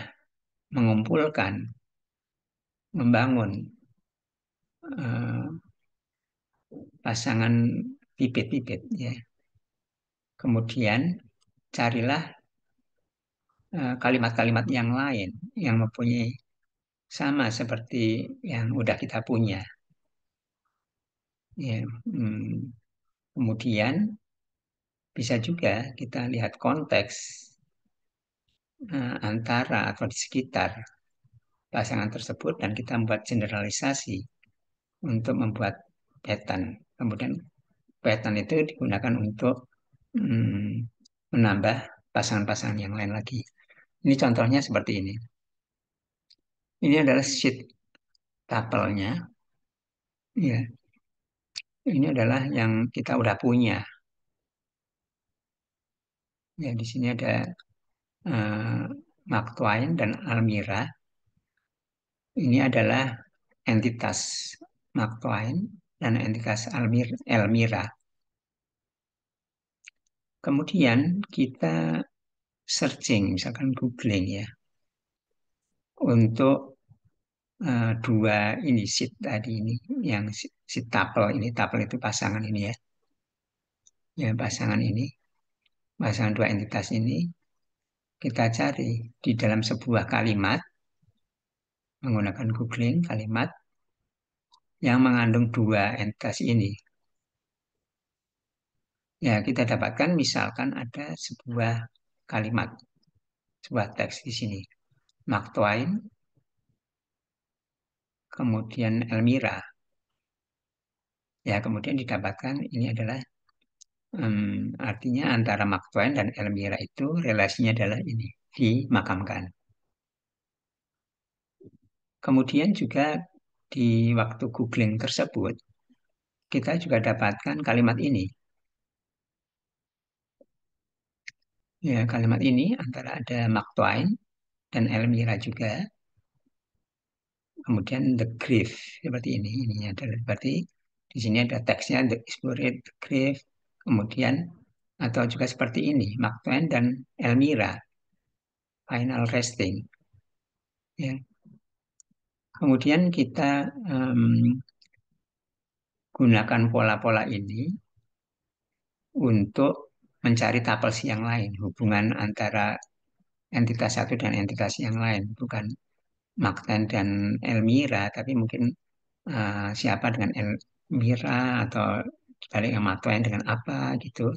mengumpulkan, membangun eh, pasangan bibit-bibit ya. Kemudian carilah kalimat-kalimat yang lain yang mempunyai sama seperti yang udah kita punya ya. Kemudian bisa juga kita lihat konteks antara atau di sekitar pasangan tersebut dan kita membuat generalisasi untuk membuat pattern. Kemudian pattern itu digunakan untuk hmm, menambah pasangan-pasangan yang lain lagi. Ini contohnya seperti ini. Ini adalah sheet tapelnya. Ya, ini adalah yang kita udah punya. Ya, di sini ada uh, Mark Twain dan Almira. Ini adalah entitas Mark Twain dan entitas Elmira. Kemudian kita searching, misalkan googling ya, untuk dua ini sheet tadi ini, yang sheet tuple ini, tuple itu pasangan ini ya, ya pasangan dua entitas ini kita cari di dalam sebuah kalimat menggunakan googling kalimat yang mengandung dua entitas ini. Ya, kita dapatkan misalkan ada sebuah kalimat, sebuah teks di sini. Mark Twain, kemudian Elmira. Ya, kemudian didapatkan ini adalah artinya antara Mark Twain dan Elmira itu relasinya adalah ini, dimakamkan. Kemudian juga di waktu googling tersebut, kita juga dapatkan kalimat ini. Ya, kalimat ini antara ada Mark Twain dan Elmira juga. Kemudian the grave seperti ini. Ini adalah berarti di sini ada teksnya the explored the grave. Kemudian atau juga seperti ini Mark Twain dan Elmira final resting. Ya. Kemudian kita gunakan pola-pola ini untuk mencari tapels yang lain, hubungan antara entitas satu dan entitas yang lain, bukan Mark Twain dan Elmira, tapi mungkin siapa dengan Elmira atau sebaliknya Mark Twain dengan apa gitu.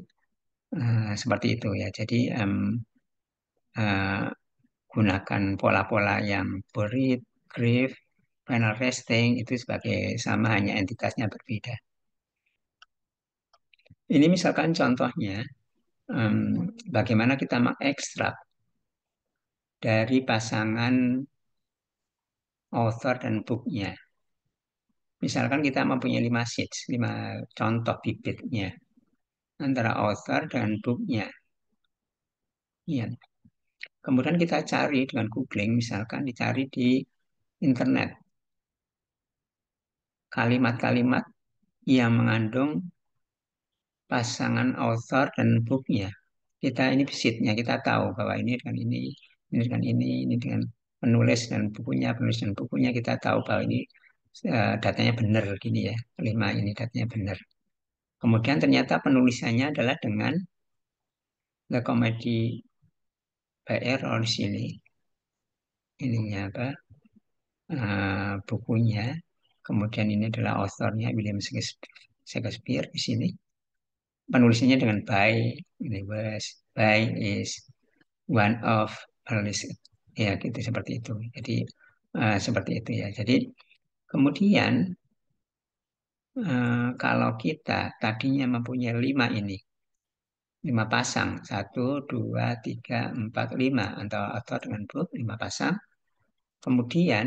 Seperti itu ya. Jadi uh, gunakan pola-pola yang buried, grief, final resting itu sebagai sama hanya entitasnya berbeda. Ini misalkan contohnya bagaimana kita mengekstrak dari pasangan author dan booknya. Misalkan kita mempunyai 5 sheets, 5 contoh bibitnya antara author dan booknya. Ya. Kemudian kita cari dengan googling, misalkan dicari di internet kalimat-kalimat yang mengandung pasangan author dan booknya. Kita ini sheetnya kita tahu bahwa ini dengan ini dengan penulis dan bukunya kita tahu bahwa ini datanya benar gini ya, 5 ini datanya benar. Kemudian ternyata penulisannya adalah dengan The Comedy by Error di sini. Ininya apa? Bukunya. Kemudian ini adalah authornya William Shakespeare di sini. Penulisannya dengan by, ini was by is one of earliest, ya gitu seperti itu. Jadi seperti itu ya. Jadi kemudian kalau kita tadinya mempunyai 5 ini, 5 pasang, 1, 2, 3, 4, 5 atau dengan book 5 pasang. Kemudian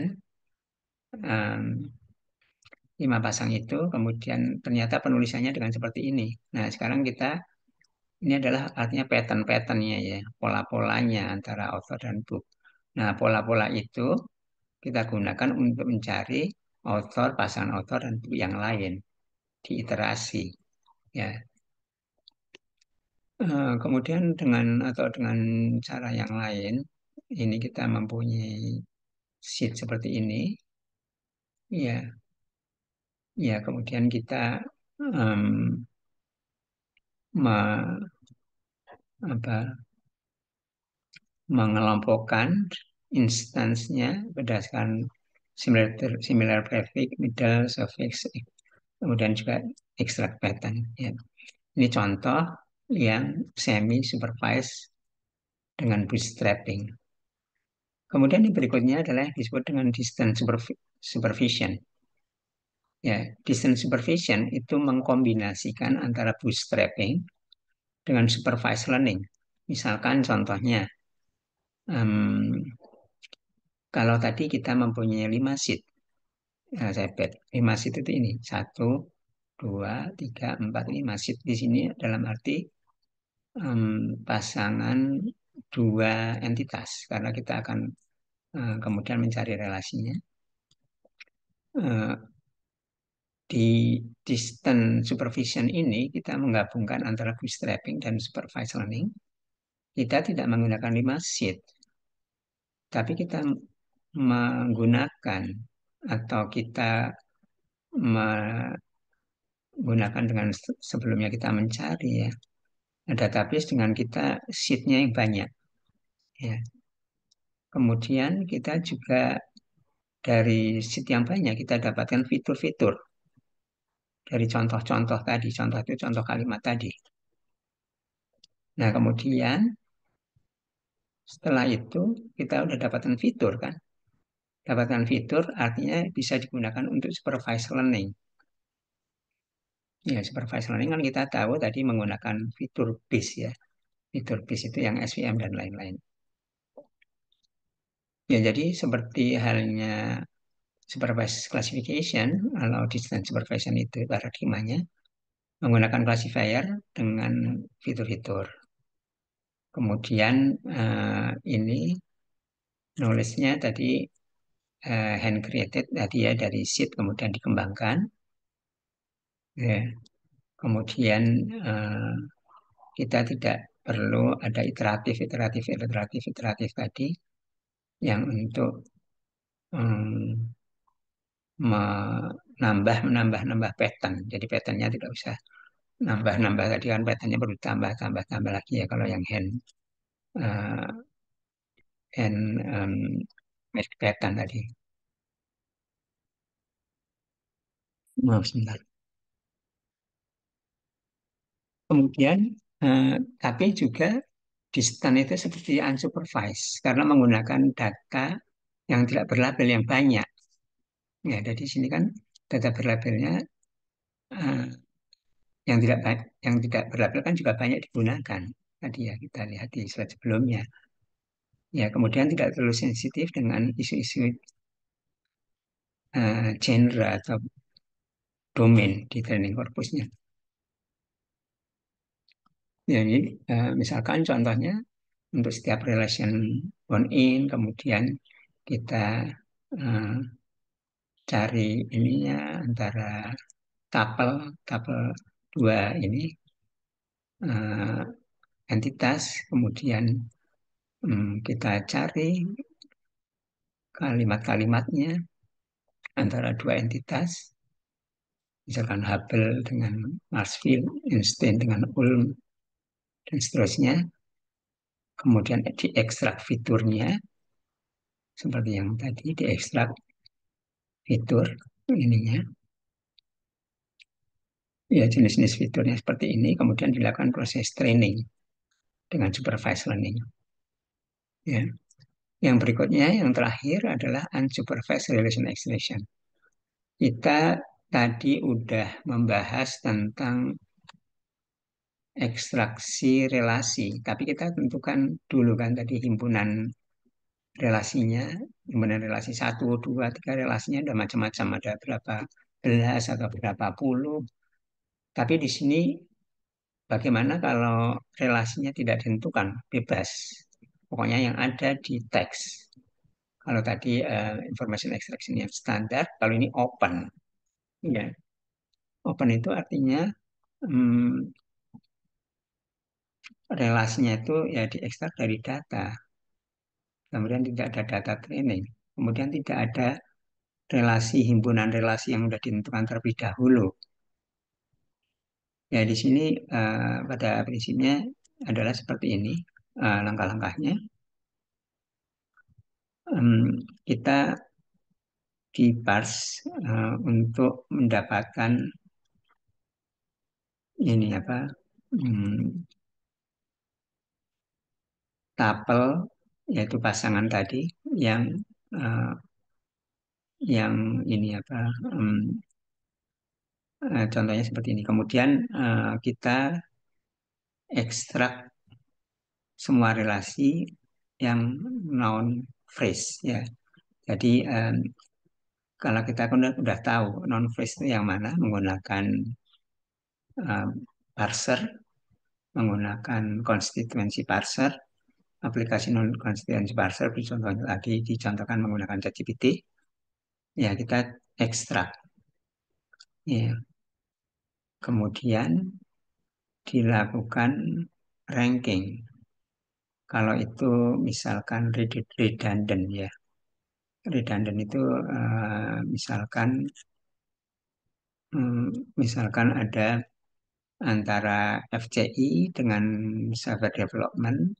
5 pasang itu, kemudian ternyata penulisannya dengan seperti ini. Nah, sekarang ini adalah artinya pattern-patternnya ya, pola-polanya antara author dan book. Nah, pola-pola itu kita gunakan untuk mencari author, pasangan author dan book yang lain, diiterasi. Ya, kemudian dengan cara yang lain, ini kita mempunyai sheet seperti ini, ya, ya. Kemudian kita um, me- apa, mengelompokkan instansnya berdasarkan similar prefix, middle, suffix, kemudian juga extract pattern. Ya. Ini contoh yang semi supervised dengan bootstrapping. Kemudian yang berikutnya adalah yang disebut dengan distance supervision. Ya, distance supervision itu mengkombinasikan antara bootstrapping dengan supervised learning. Misalkan contohnya, um, kalau tadi kita mempunyai 5 sheet, saya bet 5 sheet itu ini, 1, 2, 3, 4, 5 sheet di sini dalam arti pasangan dua entitas, karena kita akan kemudian mencari relasinya. Eh, di distance supervision ini kita menggabungkan antara bootstrapping dan supervised learning. Kita tidak menggunakan 5 sheet, tapi kita menggunakan atau kita menggunakan dengan sebelumnya kita mencari ya database dengan kita sheet-nya yang banyak ya. Kemudian kita juga dari sheet yang banyak kita dapatkan fitur-fitur dari contoh-contoh tadi. Contoh itu contoh kalimat tadi. Nah, kemudian setelah itu kita udah dapatkan fitur kan. Dapatkan fitur artinya bisa digunakan untuk supervised learning. Ya, supervised learning kan kita tahu tadi menggunakan fitur base ya. Fitur base itu yang SVM dan lain-lain. Ya, jadi seperti halnya supervised classification, kalau distance supervision itu paradigmanya menggunakan classifier dengan fitur-fitur. Kemudian ini knowledge-nya tadi hand created tadi ya dari seed kemudian dikembangkan. Ya. Kemudian kita tidak perlu ada iteratif tadi yang untuk menambah pattern. Jadi patternnya tidak usah nambah tadi kan patternnya perlu tambah lagi ya kalau yang uh, hand pattern tadi. Maaf sebentar. Kemudian tapi juga distant itu seperti unsupervised karena menggunakan data yang tidak berlabel yang banyak. Ya, jadi sini kan data berlabelnya eh, yang tidak berlabel kan juga banyak digunakan. Tadi ya kita lihat di slide sebelumnya. Ya, kemudian tidak terlalu sensitif dengan isu-isu genre atau domain di training corpusnya. Jadi misalkan contohnya untuk setiap relation bound in, kemudian kita eh, cari ininya antara tuple tuple dua ini eh, entitas, kemudian kita cari kalimat-kalimatnya antara dua entitas, misalkan Hubble dengan Maxwell, Einstein dengan Ulm, dan seterusnya. Kemudian diekstrak fiturnya, seperti yang tadi diekstrak fitur ininya. Ya, jenis-jenis fiturnya seperti ini, kemudian dilakukan proses training dengan supervised learning. Ya. Yang berikutnya, yang terakhir adalah unsupervised relation extraction. Kita tadi udah membahas tentang ekstraksi relasi, tapi kita tentukan dulu kan tadi himpunan relasinya, himpunan relasi 1, 2, 3 relasinya ada macam-macam, ada berapa belas atau berapa puluh. Tapi di sini bagaimana kalau relasinya tidak ditentukan, bebas. Pokoknya yang ada di teks. Kalau tadi information extraction yang standar, kalau ini open. Ya, open itu artinya hmm, relasinya itu ya diekstrak dari data. Kemudian tidak ada data training. Kemudian tidak ada relasi himpunan relasi yang sudah ditentukan terlebih dahulu. Ya, di sini pada prinsipnya adalah seperti ini langkah-langkahnya. Kita di parse untuk mendapatkan ini apa hmm, tapel, yaitu pasangan tadi yang eh, yang ini apa contohnya seperti ini. Kemudian kita ekstrak semua relasi yang non phrase ya. Jadi kalau kita kan udah tahu non phrase itu yang mana, menggunakan eh, parser, menggunakan konstituensi parser, aplikasi non konstituensi parser, contohnya tadi dicontohkan menggunakan ChatGPT, ya kita ekstrak. Ya. Kemudian dilakukan ranking. Kalau itu misalkan redundant ya. Redundant itu misalkan misalkan ada antara FCI dengan software development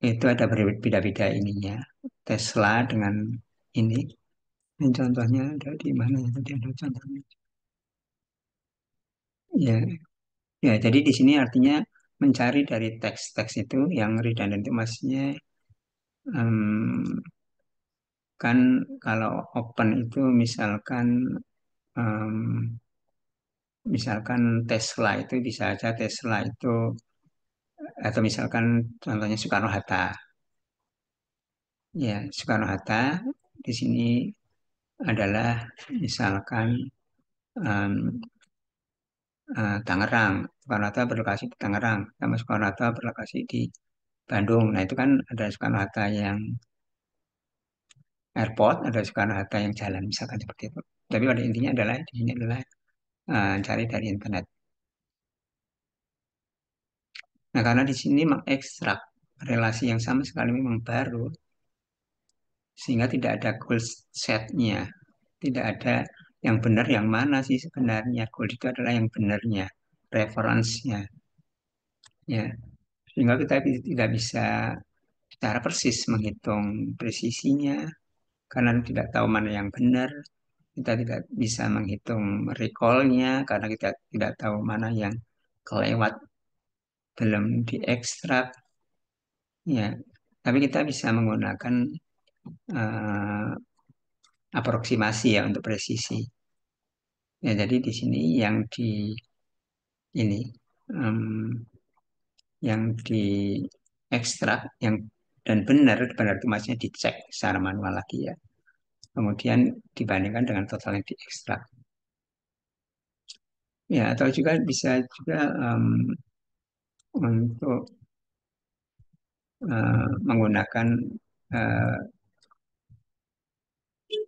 itu ada berbeda-beda ininya. Tesla dengan ini. Ini contohnya ada di mana ya? Tadi ada contohnya. Ya, ya. Jadi di sini artinya mencari dari teks-teks itu yang redundant itu maksudnya em, kan kalau open itu em, misalkan Tesla itu bisa aja Tesla itu atau misalkan contohnya Soekarno-Hatta. Ya, Soekarno-Hatta di sini adalah misalkan em, Tangerang. Soekarno-Hatta berlokasi di Tangerang, sama Soekarno-Hatta berlokasi di Bandung. Nah, itu kan ada Soekarno-Hatta yang airport, ada Soekarno-Hatta yang jalan, misalkan seperti itu. Tapi pada intinya adalah di sini adalah cari dari internet. Nah, karena di sini mengekstrak relasi yang sama sekali memang baru, sehingga tidak ada goal setnya, tidak ada yang benar yang mana sih sebenarnya. Goal itu adalah yang benarnya, referensinya, ya. Sehingga kita tidak bisa secara persis menghitung presisinya, karena tidak tahu mana yang benar. Kita tidak bisa menghitung recall-nya, karena kita tidak tahu mana yang kelewat belum diekstrak. Ya, tapi kita bisa menggunakan eh, aproksimasi ya untuk presisi. Ya, jadi di sini ini em, yang diekstrak yang dan benar benar itu maksudnya dicek secara manual lagi ya. Kemudian dibandingkan dengan total yang diekstrak. Ya, atau juga bisa juga untuk menggunakan eh,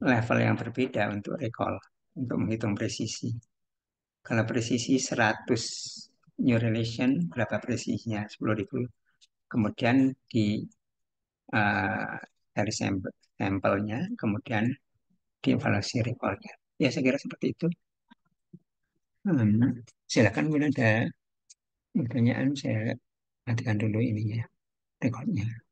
level yang berbeda untuk recall, untuk menghitung presisi. Kalau presisi 100 new relation, berapa presisinya? 10.000. Kemudian eh, dari sampelnya, kemudian dievaluasi recallnya. Ya, saya kira seperti itu. Silakan, mungkin ada pertanyaan, saya matikan dulu ininya, recordnya.